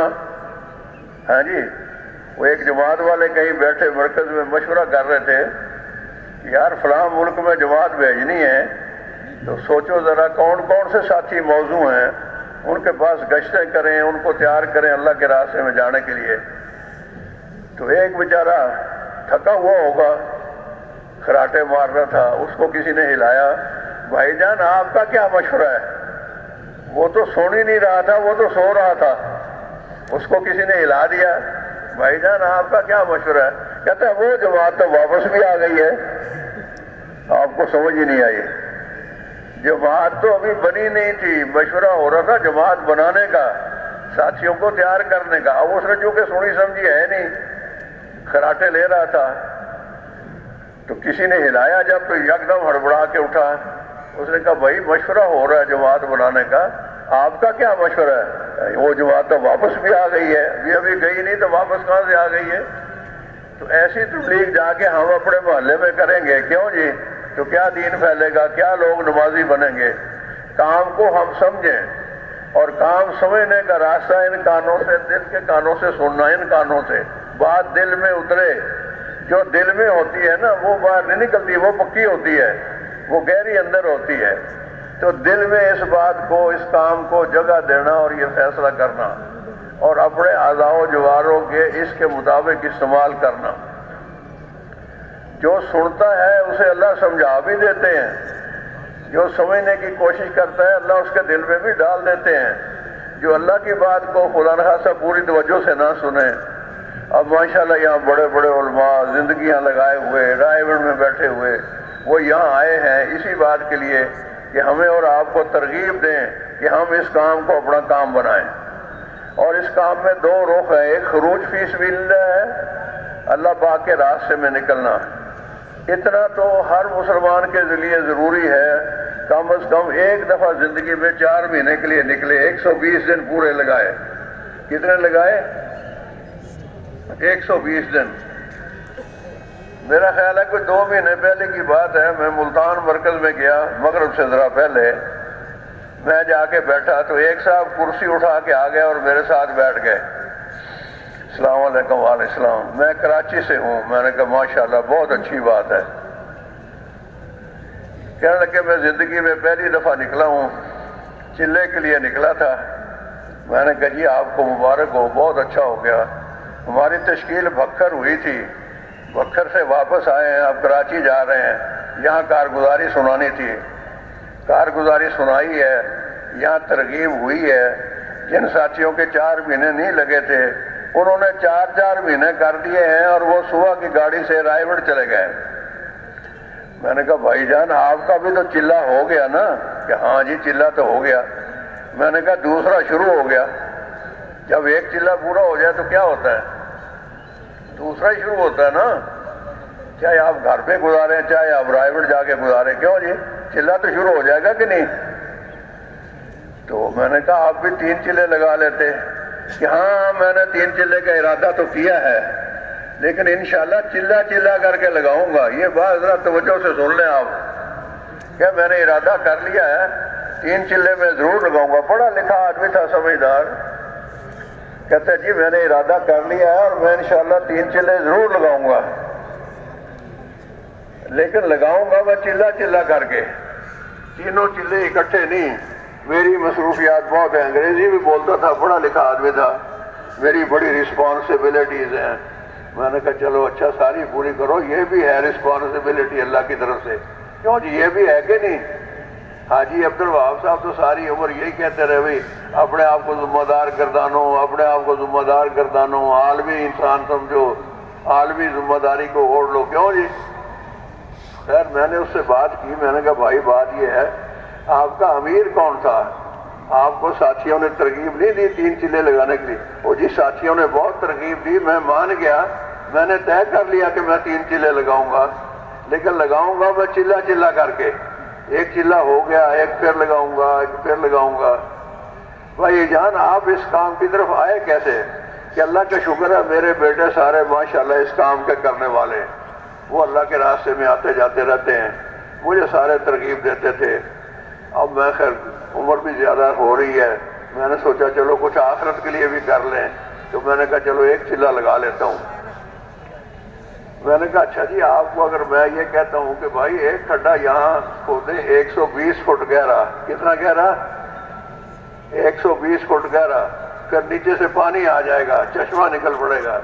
ہاں جی وہ ایک جماعت والے کہیں بیٹھے مرکز میں مشورہ کر رہے تھے یار فلاں ملک میں جماعت بھیجنی ہے تو سوچو ذرا کون کون سے ساتھی موضوع ہیں، ان کے پاس گشتیں کریں، ان کو تیار کریں اللہ کے راستے میں جانے کے لیے. تو ایک بیچارہ تھکا ہوا ہوگا، خراٹے مار رہا تھا، اس کو کسی نے ہلایا، بھائی جان آپ کا کیا مشورہ ہے؟ وہ تو سن ہی نہیں رہا تھا، وہ تو سو رہا تھا. اس کو کسی نے ہلا دیا، بھائی جان آپ کا کیا مشورہ ہے؟ کہتا ہے وہ جماعت تو واپس بھی آ گئی ہے. آپ کو سمجھ ہی نہیں آئی. جماعت تو ابھی بنی نہیں تھی، مشورہ ہو رہا تھا جماعت بنانے کا، ساتھیوں کو تیار کرنے کا. اب اس نے چونکہ سنی سمجھی ہے نہیں، خراٹے لے رہا تھا، تو کسی نے ہلایا جب تو یکدم ہڑبڑا کے اٹھا. اس نے کہا بھائی مشورہ ہو رہا ہے جماعت بنانے کا، آپ کا کیا مشورہ ہے؟ وہ جماعت تو واپس بھی آ گئی ہے، ابھی گئی نہیں تو واپس کہاں سے آ گئی ہے؟ تو ایسی تبلیغ جا کے ہم اپنے محلے میں کریں گے، کیوں جی؟ تو کیا دین پھیلے گا، کیا لوگ نمازی بنیں گے؟ کام کو ہم سمجھیں، اور کام سمجھنے کا راستہ ان کانوں سے، دل کے کانوں سے سننا، ان کانوں سے بات دل میں اترے. جو دل میں ہوتی ہے نا وہ باہر نہیں نکلتی، وہ پکی ہوتی ہے، وہ گہری اندر ہوتی ہے. تو دل میں اس بات کو، اس کام کو جگہ دینا اور یہ فیصلہ کرنا، اور اپنے اعضاء و جواروں کے اس کے مطابق استعمال کرنا. جو سنتا ہے اسے اللہ سمجھا بھی دیتے ہیں، جو سمجھنے کی کوشش کرتا ہے اللہ اس کے دل میں بھی ڈال دیتے ہیں. جو اللہ کی بات کو خدا نخواستہ پوری توجہ سے نہ سنے. اب ماشاءاللہ یہاں بڑے بڑے علماء زندگیاں لگائے ہوئے رائے گڑھ میں بیٹھے ہوئے، وہ یہاں آئے ہیں اسی بات کے لیے کہ ہمیں اور آپ کو ترغیب دیں کہ ہم اس کام کو اپنا کام بنائیں. اور اس کام میں دو رخ ہیں، ایک خروج فی سبیل اللہ ہے، اللہ پاک کے راستے میں نکلنا. اتنا تو ہر مسلمان کے ذریعے ضروری ہے، کم از کم ایک دفعہ زندگی میں 4 مہینے کے لیے نکلے، 120 دن پورے لگائے. کتنے لگائے؟ 120 دن. میرا خیال ہے کوئی 2 مہینے پہلے کی بات ہے، میں ملتان مرکز میں گیا مغرب سے ذرا پہلے. میں جا کے بیٹھا تو ایک صاحب کرسی اٹھا کے آ گئے اور میرے ساتھ بیٹھ گئے. السلام علیکم وعلیکم السلام. میں کراچی سے ہوں. میں نے کہا ماشاءاللہ بہت اچھی بات ہے. کہنے لگے میں زندگی میں پہلی دفعہ نکلا ہوں, چلے کے لیے نکلا تھا. میں نے کہا جی آپ کو مبارک ہو, بہت اچھا ہو گیا. ہماری تشکیل بھکر ہوئی تھی, بھکر سے واپس آئے ہیں, اب کراچی جا رہے ہیں. یہاں کارگزاری سنانی تھی, کارگزاری سنائی ہے. یہاں ترغیب ہوئی ہے. جن ساتھیوں کے 4 مہینے نہیں لگے تھے انہوں نے 4 مہینے کر دیے ہیں, اور وہ صبح کی گاڑی سے رائے گڑھ چلے گئے. میں نے کہا بھائی جان آپ کا بھی تو چلہ ہو گیا نا؟ کہ ہاں جی چلہ تو ہو گیا. میں نے کہا دوسرا شروع ہو گیا. جب ایک چلہ پورا ہو جائے تو کیا ہوتا ہے؟ دوسرا ہی شروع ہوتا ہے نا. چاہے آپ گھر پہ گزاریں چاہے آپ رائے گڑھ جا کے گزاریں, کیوں جی چلہ تو شروع ہو جائے گا کہ نہیں؟ تو میں نے کہا آپ بھی 3 چلے لگا لیتے. کہ ہاں میں نے 3 چلے کا ارادہ تو کیا ہے, لیکن انشاءاللہ چلہ چلہ کر کے لگاؤں گا. یہ بات ذرا توجہ سے سن لیں آپ. کیا میں نے ارادہ کر لیا ہے 3 چلے میں ضرور لگاؤں گا. پڑھا لکھا آدمی تھا, سمجھدار. کہتے جی میں نے ارادہ کر لیا ہے اور میں انشاءاللہ 3 چلے ضرور لگاؤں گا, لیکن لگاؤں گا میں چلہ چلہ کر کے, تینوں چلے اکٹھے نہیں. میری مصروفیات بہت ہیں, انگریزی بھی بولتا تھا, پڑھا لکھا آدمی تھا, میری بڑی رسپانسبلٹیز ہیں. میں نے کہا چلو اچھا ساری پوری کرو. یہ بھی ہے رسپانسبلٹی اللہ کی طرف سے, کیوں جی یہ بھی ہے کہ نہیں؟ حاجی عبدالوہاب صاحب تو ساری عمر یہی کہتے رہے بھائی اپنے آپ کو ذمہ دار گردانو, اپنے آپ کو ذمہ دار گردانو, عالمی انسان سمجھو, عالمی ذمہ داری کو اوڑھ لو. کیوں جی؟ خیر میں نے اس سے بات کی. میں نے کہا بھائی بات یہ ہے آپ کا امیر کون تھا؟ آپ کو ساتھیوں نے ترغیب نہیں دی 3 چلے لگانے کے لیے؟ وہ جی ساتھیوں نے بہت ترغیب دی, میں مان گیا. میں نے طے کر لیا کہ میں 3 چلے لگاؤں گا, لیکن لگاؤں گا میں چلہ چلہ کر کے. ایک چلہ ہو گیا, ایک پھر لگاؤں گا, ایک پھر لگاؤں گا. بھائی جان آپ اس کام کی طرف آئے کیسے؟ کہ اللہ کا شکر ہے میرے بیٹے سارے ماشاءاللہ اس کام کے کرنے والے, وہ اللہ کے راستے میں آتے جاتے رہتے ہیں, مجھے سارے ترغیب دیتے تھے. اب میں خیر عمر بھی زیادہ ہو رہی ہے, میں نے سوچا چلو کچھ آخرت کے لیے بھی کر لیں. تو میں نے کہا چلو ایک چلہ لگا لیتا ہوں. میں نے کہا اچھا جی آپ کو اگر میں یہ کہتا ہوں کہ بھائی ایک کھڈا یہاں کھودیں 120 فٹ گہرا, کتنا گہرا؟ 120 فٹ گہرا, پھر نیچے سے پانی آ جائے گا, چشمہ نکل پڑے گا.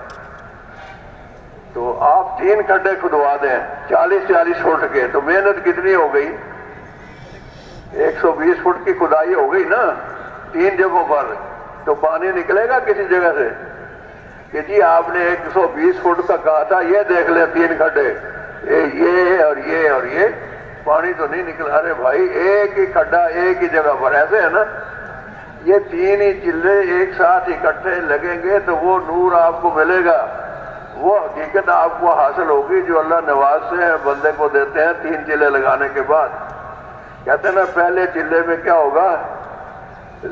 تو آپ 3 کھڈے کھدوا دیں 40 فٹ کے, تو محنت کتنی ہو گئی؟ 120 فٹ کی کھدائی ہو گئی نا 3 جگہوں پر. تو پانی نکلے گا کسی جگہ سے؟ کہ جی آپ نے 120 فٹ کا کہا تھا, یہ دیکھ لیں 3 کھڈے, یہ اور یہ اور یہ, پانی تو نہیں نکلا. ارے بھائی ایک ہی کھڈا ایک ہی جگہ پر, ایسے ہے نا. یہ 3 ہی چلے ایک ساتھ اکٹھے لگیں گے تو وہ نور آپ کو ملے گا, وہ حقیقت آپ کو حاصل ہوگی جو اللہ نواز سے بندے کو دیتے ہیں 3 چلے لگانے کے بعد. کہتے ہیں نا پہلے چلے میں کیا ہوگا؟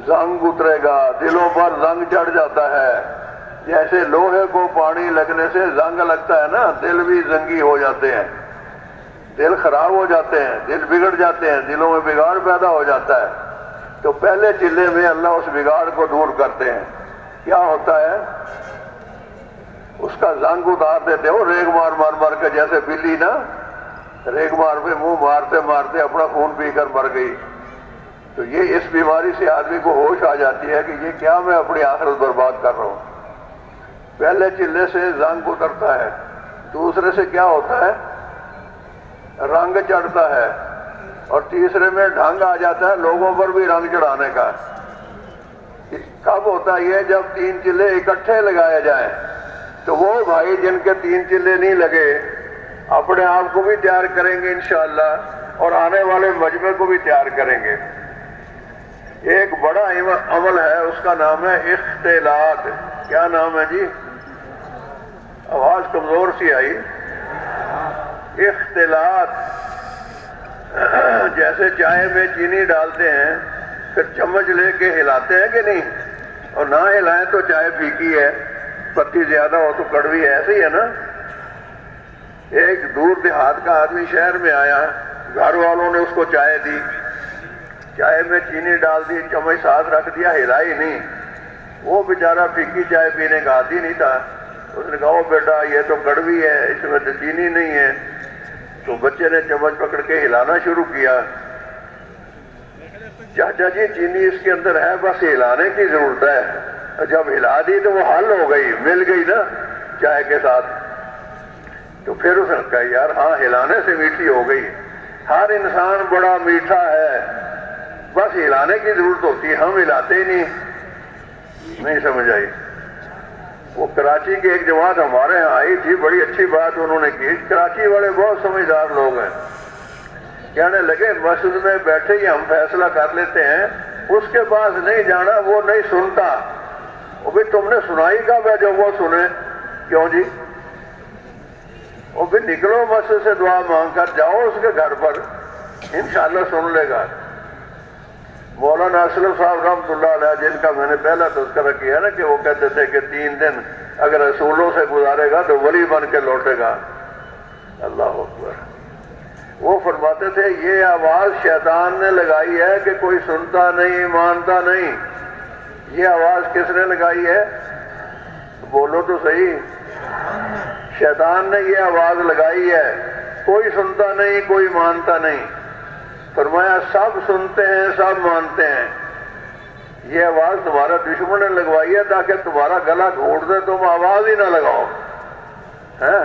زنگ اترے گا, دلوں پر زنگ چڑھ جاتا ہے. جیسے لوہے کو پانی لگنے سے زنگ لگتا ہے نا, دل بھی زنگی ہو جاتے ہیں, دل خراب ہو جاتے ہیں, دل بگڑ جاتے ہیں, دلوں میں بگاڑ پیدا ہو جاتا ہے. تو پہلے چلے میں اللہ اس بگاڑ کو دور کرتے ہیں. کیا ہوتا ہے؟ اس کا زنگ اتار دیتے ہو, ریگ مار مار مار کے, جیسے بلی نا ریگ مار پہ منہ مارتے مارتے اپنا خون پی کر مر گئی. تو یہ اس بیماری سے آدمی کو ہوش آ جاتی ہے کہ یہ کیا میں اپنی آخرت برباد کر رہا ہوں. پہلے چلے سے زنگ اترتا ہے, دوسرے سے کیا ہوتا ہے؟ رنگ چڑھتا ہے, اور تیسرے میں ڈھنگ آ جاتا ہے لوگوں پر بھی رنگ چڑھانے کا. کب ہوتا ہے یہ؟ جب 3 چلے اکٹھے لگائے جائیں. تو وہ بھائی جن کے 3 چلے نہیں لگے اپنے آپ کو بھی تیار کریں گے انشاءاللہ, اور آنے والے مجمع کو بھی تیار کریں گے. ایک بڑا عمل ہے, اس کا نام ہے اختلاط. کیا نام ہے جی؟ آواز کمزور سی آئی. اختلاط. جیسے چائے میں چینی ڈالتے ہیں پھر چمچ لے کے ہلاتے ہیں کہ نہیں, اور نہ ہلائیں تو چائے پھیکی ہے, پتی زیادہ ہو تو کڑوی ہے. ایسے ہی ہے نا. ایک دور دیہات کا آدمی شہر میں آیا, گھر والوں نے اس کو چائے دی, چائے میں چینی ڈال دی, چمچ ساتھ رکھ دیا, ہلائی نہیں. وہ بیچارہ پھیکی چائے پینے کا عادی نہیں تھا. اس نے کہا او بیٹا یہ تو کڑوی ہے, اس میں تو چینی نہیں ہے. تو بچے نے چمچ پکڑ کے ہلانا شروع کیا. چاچا جی چینی اس کے اندر ہے, بس ہلانے کی ضرورت ہے. جب ہلا دی تو وہ حل ہو گئی, مل گئی نا چائے کے ساتھ. تو پھر اس نے کہا یار ہاں ہلانے سے میٹھی ہو گئی. ہر انسان بڑا میٹھا ہے, بس ہلانے کی ضرورت ہوتی ہے, ہم ہلاتے ہی نہیں سمجھ آئی. وہ کراچی کی ایک جماعت ہمارے ہاں آئی تھی, بڑی اچھی بات انہوں نے کی. کراچی والے بہت سمجھدار لوگ ہیں. کہنے لگے مسجد میں بیٹھے ہی ہم فیصلہ کر لیتے ہیں, اس کے پاس نہیں جانا, وہ نہیں سنتا. وہ بھی تم نے سنائی کب ہے جو وہ سنے؟ کیوں جی؟ وہ بھی نکلو مسجد سے دعا مانگ کر جاؤ اس کے گھر پر, انشاءاللہ سن لے گا. مولانا اسلم صاحب رحمۃ اللہ علیہ, جن کا میں نے پہلا تذکرہ کیا نا کہ وہ کہتے تھے کہ 3 دن اگر رسولوں سے گزارے گا تو ولی بن کے لوٹے گا. اللہ اکبر. وہ فرماتے تھے یہ آواز شیطان نے لگائی ہے کہ کوئی سنتا نہیں مانتا نہیں. یہ آواز کس نے لگائی ہے؟ بولو تو صحیح. شیطان نے یہ آواز لگائی ہے, کوئی سنتا نہیں کوئی مانتا نہیں. فرمایا سب سنتے ہیں سب مانتے ہیں. یہ آواز تمہارا دشمن نے لگوائی ہے تاکہ تمہارا گلا گھونٹ دے, تم آواز ہی نہ لگاؤ.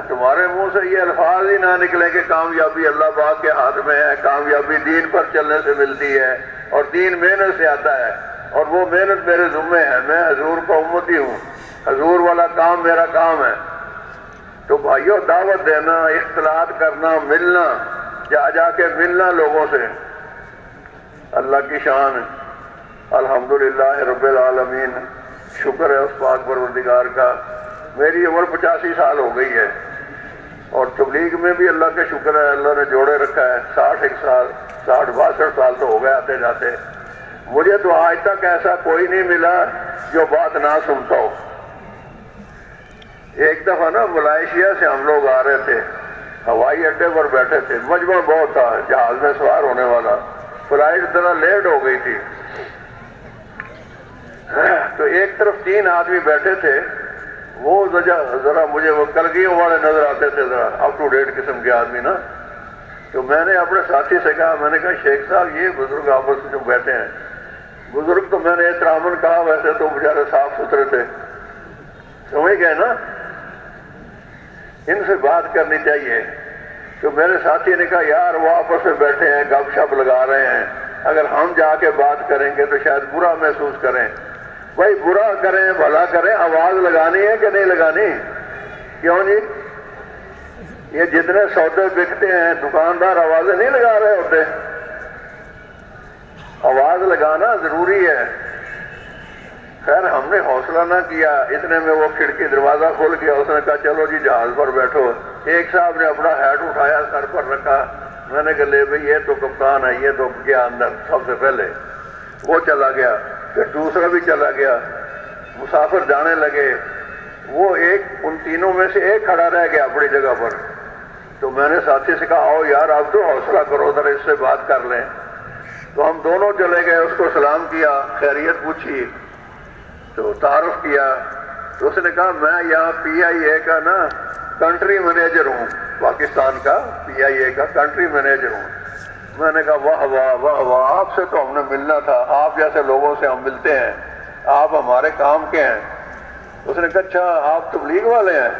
تمہارے منہ سے یہ الفاظ ہی نہ نکلے کہ کامیابی اللہ پاک کے ہاتھ میں ہے, کامیابی دین پر چلنے سے ملتی ہے, اور دین محنت سے آتا ہے, اور وہ محنت میرے ذمے ہے, میں حضور کا امتی ہوں, حضور والا کام میرا کام ہے. تو بھائیوں دعوت دینا, اختلاط کرنا, ملنا, جا کے ملنا لوگوں سے. اللہ کی شان ہے. الحمدللہ رب العالمین. شکر ہے اس پاک پروردگار کا. میری عمر 85 سال ہو گئی ہے, اور تبلیغ میں بھی اللہ کا شکر ہے, اللہ نے جوڑے رکھا ہے. 60 سال 62 سال تو ہو گئے آتے جاتے. مجھے تو آج تک ایسا کوئی نہیں ملا جو بات نہ سنتا ہو. ایک دفعہ نا ملائیشیا سے ہم لوگ آ رہے تھے, ہوائی اڈے پر بیٹھے تھے, مجمع بہت تھا جہاز میں سوار ہونے والا. فلائٹ ذرا لیٹ ہو گئی تھی, تو ایک طرف 3 آدمی بیٹھے تھے. وہ ذرا مجھے وہ کلگیوں والے نظر آتے تھے, ذرا اپ ٹو ڈیٹ قسم کے آدمی نا. تو میں نے اپنے ساتھی سے کہا, میں نے کہا شیخ صاحب یہ بزرگ آپس میں جو بیٹھے ہیں, بزرگ تو میں نے احتراماً کہا, ویسے تو بیچارے صاف ستھرے تھے, سمجھ گئے نا, ان سے بات کرنی چاہیے. تو میرے ساتھی نے کہا یار وہ آپس میں بیٹھے ہیں, گپ شپ لگا رہے ہیں, اگر ہم جا کے بات کریں گے تو شاید برا محسوس کریں. بھائی برا کریں بھلا کریں, آواز لگانی ہے کہ نہیں لگانی؟ کیوں جی؟ یہ جتنے سودے بکتے ہیں دکاندار آوازیں نہیں لگا رہے ہوتے؟ آواز لگانا ضروری ہے. خیر ہم نے حوصلہ نہ کیا, اتنے میں وہ کھڑکی دروازہ کھول گیا. اس نے کہا چلو جی جہاز پر بیٹھو. ایک صاحب نے اپنا ہیٹ اٹھایا, سر پر رکھا. میں نے کہا لے بھائی یہ تو کپتان ہے, یہ تو گیا اندر سب سے پہلے. وہ چلا گیا, پھر دوسرا بھی چلا گیا. مسافر جانے لگے. وہ ان تینوں میں سے ایک کھڑا رہ گیا اپنی جگہ پر. تو میں نے ساتھی سے کہا آؤ یار آپ تو حوصلہ کرو, ذرا اس سے بات کر لیں. تو ہم دونوں چلے گئے, اس کو سلام کیا, خیریت پوچھی, تو تعارف کیا. تو اس نے کہا میں یہاں PIA کا نا کنٹری مینیجر ہوں, پاکستان کا PIA کا کنٹری مینیجر ہوں. میں نے کہا واہ واہ واہ واہ, آپ سے تو ہم نے ملنا تھا, آپ جیسے لوگوں سے ہم ملتے ہیں, آپ ہمارے کام کے ہیں. اس نے کہا اچھا آپ تبلیغ والے ہیں؟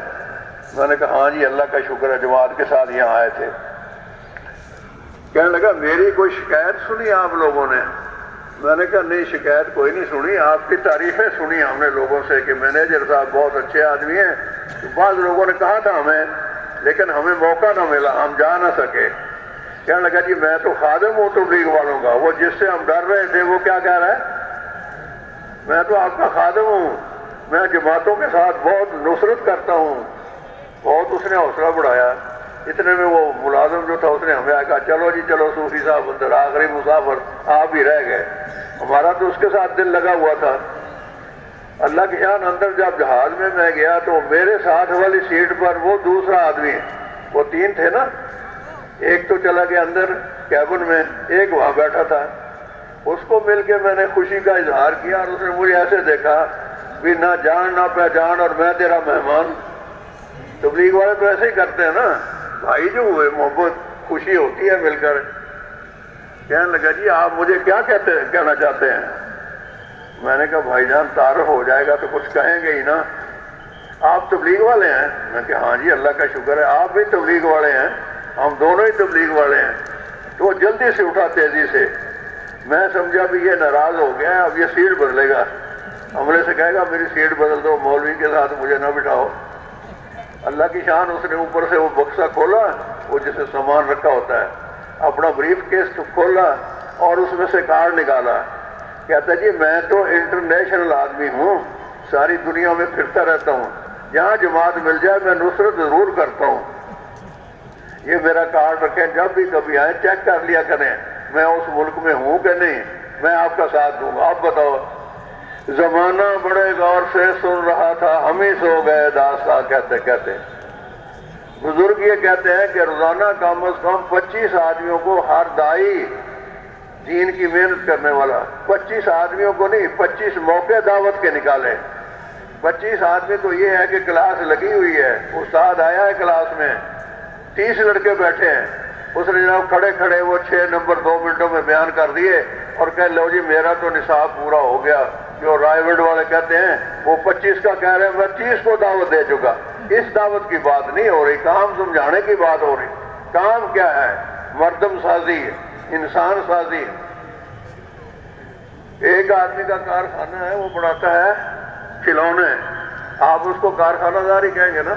میں نے کہا ہاں جی اللہ کا شکر ہے, جماعت کے ساتھ یہاں آئے تھے. کہنے لگا میری کوئی شکایت سنی آپ لوگوں نے؟ میں نے کہا نہیں شکایت کوئی نہیں سنی, آپ کی تعریفیں سنی ہم نے لوگوں سے کہ مینیجر صاحب بہت اچھے آدمی ہیں. بعض لوگوں نے کہا تھا ہمیں, لیکن ہمیں موقع نہ ملا, ہم جا نہ سکے. کہنے لگا جی میں تو خادم ہوں تبلیغ والوں کا. وہ جس سے ہم ڈر رہے تھے وہ کیا کہہ رہا ہے؟ میں تو آپ کا خادم ہوں, میں جماعتوں کے ساتھ بہت نصرت کرتا ہوں. بہت اس نے حوصلہ بڑھایا. اتنے میں وہ ملازم جو تھا اس نے ہمیں کہا چلو جی چلو صوفی صاحب اندر, آخری مسافر آپ ہی رہ گئے. ہمارا تو اس کے ساتھ دل لگا ہوا تھا. اللہ کی شان اندر جب جہاز میں گیا تو میرے ساتھ والی سیٹ پر وہ دوسرا آدمی, وہ 3 تھے نا, ایک تو چلا گیا اندر کیبن میں, ایک وہاں بیٹھا تھا. اس کو مل کے میں نے خوشی کا اظہار کیا, اور اس نے مجھے ایسے دیکھا بھی نہ جان نہ پہچان اور میں تیرا مہمان. تبلیغ والے تو ایسے ہی کرتے ہیں نا, بھائی جو ہوئے محبت خوشی ہوتی ہے مل کر. کہنے لگا جی آپ مجھے کیا کہنا چاہتے ہیں؟ میں نے کہا بھائی جان تعارف ہو جائے گا تو کچھ کہیں گے ہی نا. آپ تبلیغ والے ہیں؟ میں کہ ہاں جی اللہ کا شکر ہے آپ بھی تبلیغ والے ہیں, ہم دونوں ہی تبلیغ والے ہیں. تو وہ جلدی سے اٹھا تیزی سے. میں سمجھا بھی یہ ناراض ہو گیا ہے, اب یہ سیٹ بدلے گا, عملے سے کہے گا میری سیٹ بدل دو, مولوی کے ساتھ مجھے نہ بٹھاؤ. اللہ کی شان, اس نے اوپر سے وہ بکسا کھولا, وہ جسے سامان رکھا ہوتا ہے, اپنا بریف کیس کھولا اور اس میں سے کارڈ نکالا. کہتا جی میں تو انٹرنیشنل آدمی ہوں, ساری دنیا میں پھرتا رہتا ہوں, جہاں جماعت مل جائے میں نصرت ضرور کرتا ہوں. یہ میرا کارڈ رکھیں, جب بھی کبھی آئے چیک کر لیا کریں میں اس ملک میں ہوں کہ نہیں, میں آپ کا ساتھ دوں گا. آپ بتاؤ. زمانہ بڑے غور سے سن رہا تھا, ہم ہی سو گئے داستان کہتے کہتے. بزرگ یہ کہتے ہیں کہ روزانہ کم از کم 25 آدمیوں کو ہر دائی دین کی محنت کرنے والا, 25 آدمیوں کو نہیں, 25 موقع دعوت کے نکالے. 25 آدمی تو یہ ہے کہ کلاس لگی ہوئی ہے, استاد آیا ہے کلاس میں, 30 لڑکے بیٹھے ہیں, اس نے جناب کھڑے کھڑے وہ 6 نمبر 2 منٹوں میں بیان کر دیے اور کہ لو جی میرا تو نصاب پورا ہو گیا. جو رائے وڈ والے کہتے ہیں وہ 25 کا کہہ رہے ہیں, میں 30 کو دعوت دے چکا. اس دعوت کی بات نہیں ہو رہی, کام سمجھانے کی بات ہو رہی. کام کیا ہے؟ مردم سازی ہے, انسان سازی ہے. ایک آدمی کا کارخانہ ہے, وہ بناتا ہے کھلونے. آپ اس کو کارخانہ داری کہیں گے نا؟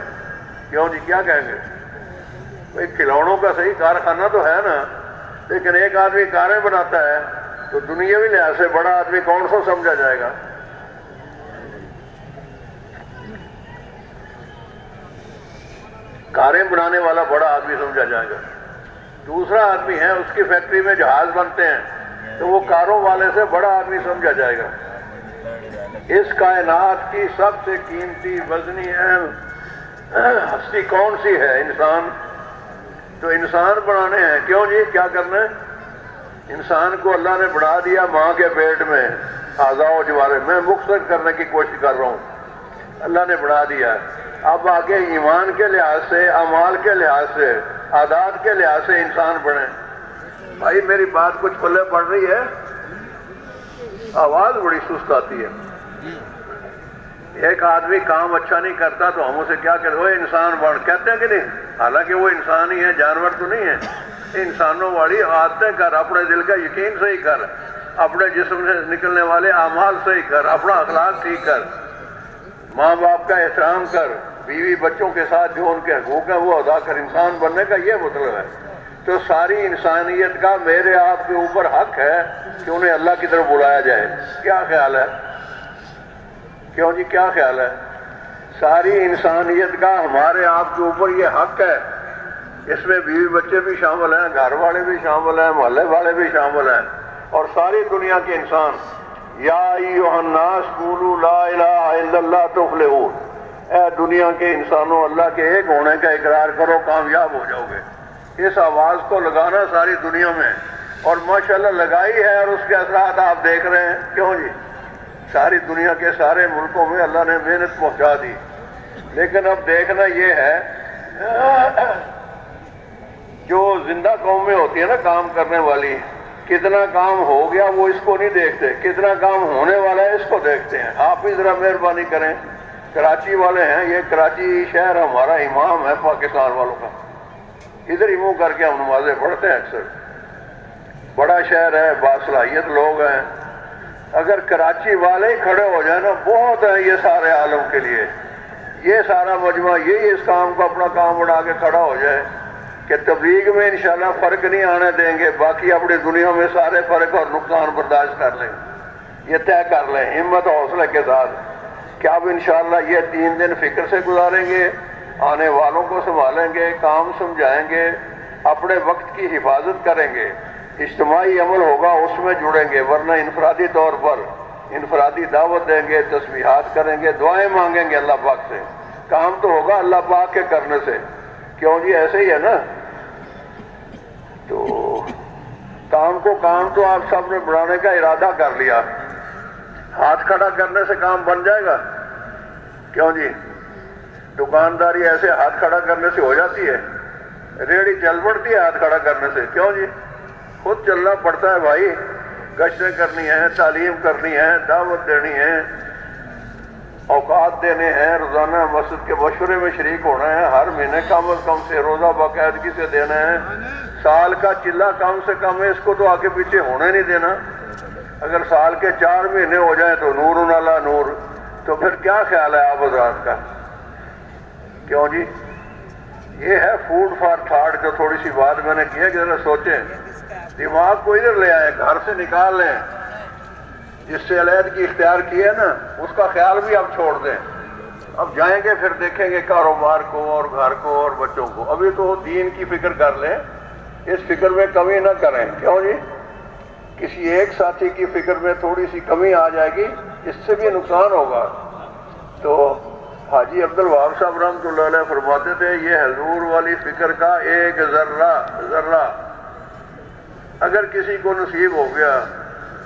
کیوں جی کیا کہیں گے؟ بھائی کھلونوں کا صحیح کارخانہ تو ہے نا, لیکن ایک آدمی کاریں بناتا ہے تو دنیاوی لحاظ سے بڑا آدمی کون سا سمجھا جائے گا؟ کاریں بنانے والا بڑا آدمی سمجھا جائے گا. دوسرا آدمی ہے, اس کی فیکٹری میں جہاز بنتے ہیں تو وہ کاروں والے سے بڑا آدمی سمجھا جائے گا. اس کائنات کی سب سے قیمتی وزنی اہم ہستی کون سی ہے؟ انسان. تو انسان بنانے ہیں. کیوں جی کیا کرنا ہے؟ انسان کو اللہ نے بنا دیا ماں کے پیٹ میں, اعضاء و جوارح. میں مختصر کرنے کی کوشش کر رہا ہوں. اللہ نے بنا دیا. اب آگے ایمان کے لحاظ سے, اعمال کے لحاظ سے, عادات کے لحاظ سے انسان بنے. بھائی میری بات کچھ پلے پڑ رہی ہے؟ آواز بڑی سست آتی ہے. ایک آدمی کام اچھا نہیں کرتا تو ہم اسے کیا کہتے ہیں؟ وہ انسان بن کہتے ہیں کہ نہیں؟ حالانکہ وہ انسان ہی ہے, جانور تو نہیں ہے. انسانوں والی عادتیں کر, اپنے دل کا یقین صحیح کر, اپنے جسم سے نکلنے والے اعمال صحیح کر, اپنا اخلاق ٹھیک کر, ماں باپ کا احترام کر, بیوی بچوں کے ساتھ جو ان کے حقوق ہیں وہ ادا کر. انسان بننے کا یہ مطلب ہے. تو ساری انسانیت کا میرے آپ کے اوپر حق ہے کہ انہیں اللہ کی طرف بلایا جائے. کیا خیال ہے؟ کیوں جی کیا خیال ہے؟ ساری انسانیت کا ہمارے آپ کے اوپر یہ حق ہے. اس میں بیوی بچے بھی شامل ہیں, گھر والے بھی شامل ہیں, محلے والے بھی شامل ہیں, اور ساری دنیا کے انسان. یا ایھا الناس قولوا لا الہ الا اللہ تفلحون. اے دنیا کے انسانوں, اللہ کے ایک ہونے کا اقرار کرو, کامیاب ہو جاؤ گے. اس آواز کو لگانا ساری دنیا میں, اور ماشاءاللہ لگائی ہے, اور اس کے اثرات آپ دیکھ رہے ہیں. کیوں جی ساری دنیا کے سارے ملکوں میں اللہ نے محنت پہنچا دی. لیکن اب دیکھنا یہ ہے جو زندہ قومیں ہوتی ہیں نا کام کرنے والی, کتنا کام ہو گیا وہ اس کو نہیں دیکھتے, کتنا کام ہونے والا ہے اس کو دیکھتے ہیں. آپ بھی ذرا مہربانی کریں. کراچی والے ہیں, یہ کراچی شہر ہمارا امام ہے پاکستان والوں کا. ادھر ہی منہ کر کے ہم نمازیں پڑھتے ہیں اکثر. بڑا شہر ہے, باصلاحیت لوگ ہیں. اگر کراچی والے ہی کھڑے ہو جائیں نا, بہت ہے یہ سارے عالم کے لیے. یہ سارا مجمع یہی اس کام کو اپنا کام بنا کے کھڑا ہو جائے کہ تبلیغ میں انشاءاللہ فرق نہیں آنے دیں گے, باقی اپنی دنیا میں سارے فرق اور نقصان برداشت کر لیں. یہ طے کر لیں ہمت و حوصلے کے ساتھ کہ اب انشاءاللہ یہ 3 دن فکر سے گزاریں گے, آنے والوں کو سنبھالیں گے, کام سمجھائیں گے, اپنے وقت کی حفاظت کریں گے. اجتماعی عمل ہوگا اس میں جڑیں گے, ورنہ انفرادی طور پر انفرادی دعوت دیں گے, تسبیحات کریں گے, دعائیں مانگیں گے اللہ پاک سے. کام تو ہوگا اللہ پاک کے کرنے سے. کیوں جی ایسے ہی ہے نا. تو کام تو آپ سب نے بڑھانے کا ارادہ کر لیا. ہاتھ کھڑا کرنے سے کام بن جائے گا؟ کیوں جی؟ دکانداری ایسے ہاتھ کھڑا کرنے سے ہو جاتی ہے؟ ریڑھی چل پڑتی ہے ہاتھ کھڑا کرنے سے؟ کیوں جی؟ خود چلنا پڑتا ہے بھائی، گشتیں کرنی ہیں، تعلیم کرنی ہے، دعوت دینی ہے، اوقات دینے ہیں، روزانہ مسجد کے مشورے میں شریک ہونا ہے، ہر مہینے کم از کم سے روزہ باقاعدگی سے دینا ہے، سال کا چلہ کم سے کم ہے، اس کو تو آگے پیچھے ہونے نہیں دینا۔ اگر سال کے 4 مہینے ہو جائیں تو نور علی نور، تو پھر کیا خیال ہے آپ حضرات کا؟ کیوں جی؟ یہ ہے فوڈ فار تھاٹ، جو تھوڑی سی بات میں نے کی ہے کہ ذرا سوچیں، دماغ کو ادھر لے آئیں، گھر سے نکال لیں، جس سے علیحدگی اختیار کی ہے نا اس کا خیال بھی اب چھوڑ دیں۔ اب جائیں گے پھر دیکھیں گے کاروبار کو اور گھر کو اور بچوں کو، ابھی تو دین کی فکر کر لیں، اس فکر میں کمی نہ کریں۔ کیوں جی؟ کسی ایک ساتھی کی فکر میں تھوڑی سی کمی آ جائے گی، اس سے بھی نقصان ہوگا۔ تو حاجی عبد الوہاب صاحب رحمۃ اللہ علیہ فرماتے تھے، یہ حضور والی فکر کا ایک ذرہ اگر کسی کو نصیب ہو گیا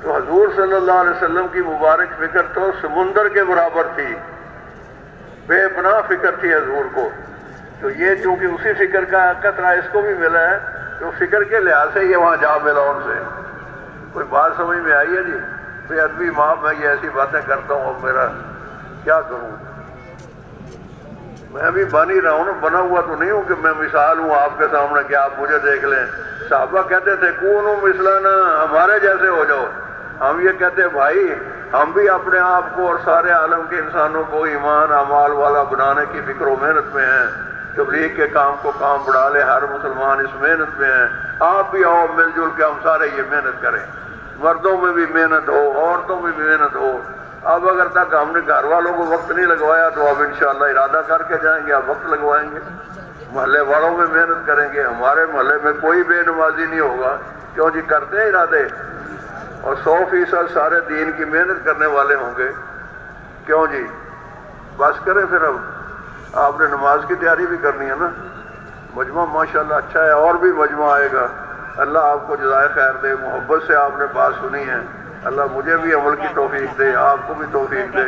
تو حضور صلی اللہ علیہ وسلم کی مبارک فکر تو سمندر کے برابر تھی، بے پناہ فکر تھی حضور کو۔ تو یہ چونکہ اسی فکر کا قطرہ اس کو بھی ملا ہے، تو فکر کے لحاظ سے یہ وہاں جا ملا ان سے۔ کوئی بات سمجھ میں آئی ہے جی؟ بے ادبی معاف، میں یہ ایسی باتیں کرتا ہوں، اب میرا کیا کروں؟ میں بھی بن ہی رہا ہوں نا، بنا ہوا تو نہیں ہوں کہ میں مثال ہوں آپ کے سامنے کہ آپ مجھے دیکھ لیں۔ صحابہ کہتے تھے کونوا مثلنا، ہمارے جیسے ہو جاؤ۔ ہم یہ کہتے ہیں بھائی ہم بھی اپنے آپ کو اور سارے عالم کے انسانوں کو ایمان اعمال والا بنانے کی فکر و محنت میں ہیں، تبلیغ کے کام کو کام بڑھا لے، ہر مسلمان اس محنت میں ہے۔ آپ بھی آؤ، مل جل کے ہم سارے یہ محنت کریں، مردوں میں بھی محنت ہو، عورتوں میں بھی محنت ہو۔ اب اگر تک ہم نے گھر والوں کو وقت نہیں لگوایا تو اب انشاءاللہ ارادہ کر کے جائیں گے، اب وقت لگوائیں گے، محلے والوں میں محنت کریں گے، ہمارے محلے میں کوئی بے نمازی نہیں ہوگا۔ کیوں جی؟ کرتے ہیں ارادے، اور 100% سارے دین کی محنت کرنے والے ہوں گے۔ کیوں جی؟ بس کریں پھر، اب آپ نے نماز کی تیاری بھی کرنی ہے نا۔ مجمع ماشاءاللہ اچھا ہے، اور بھی مجمع آئے گا، اللہ آپ کو جزائے خیر دے، محبت سے آپ نے بات سنی ہے، اللہ مجھے بھی عمل کی توفیق دے، آپ کو بھی توفیق دے۔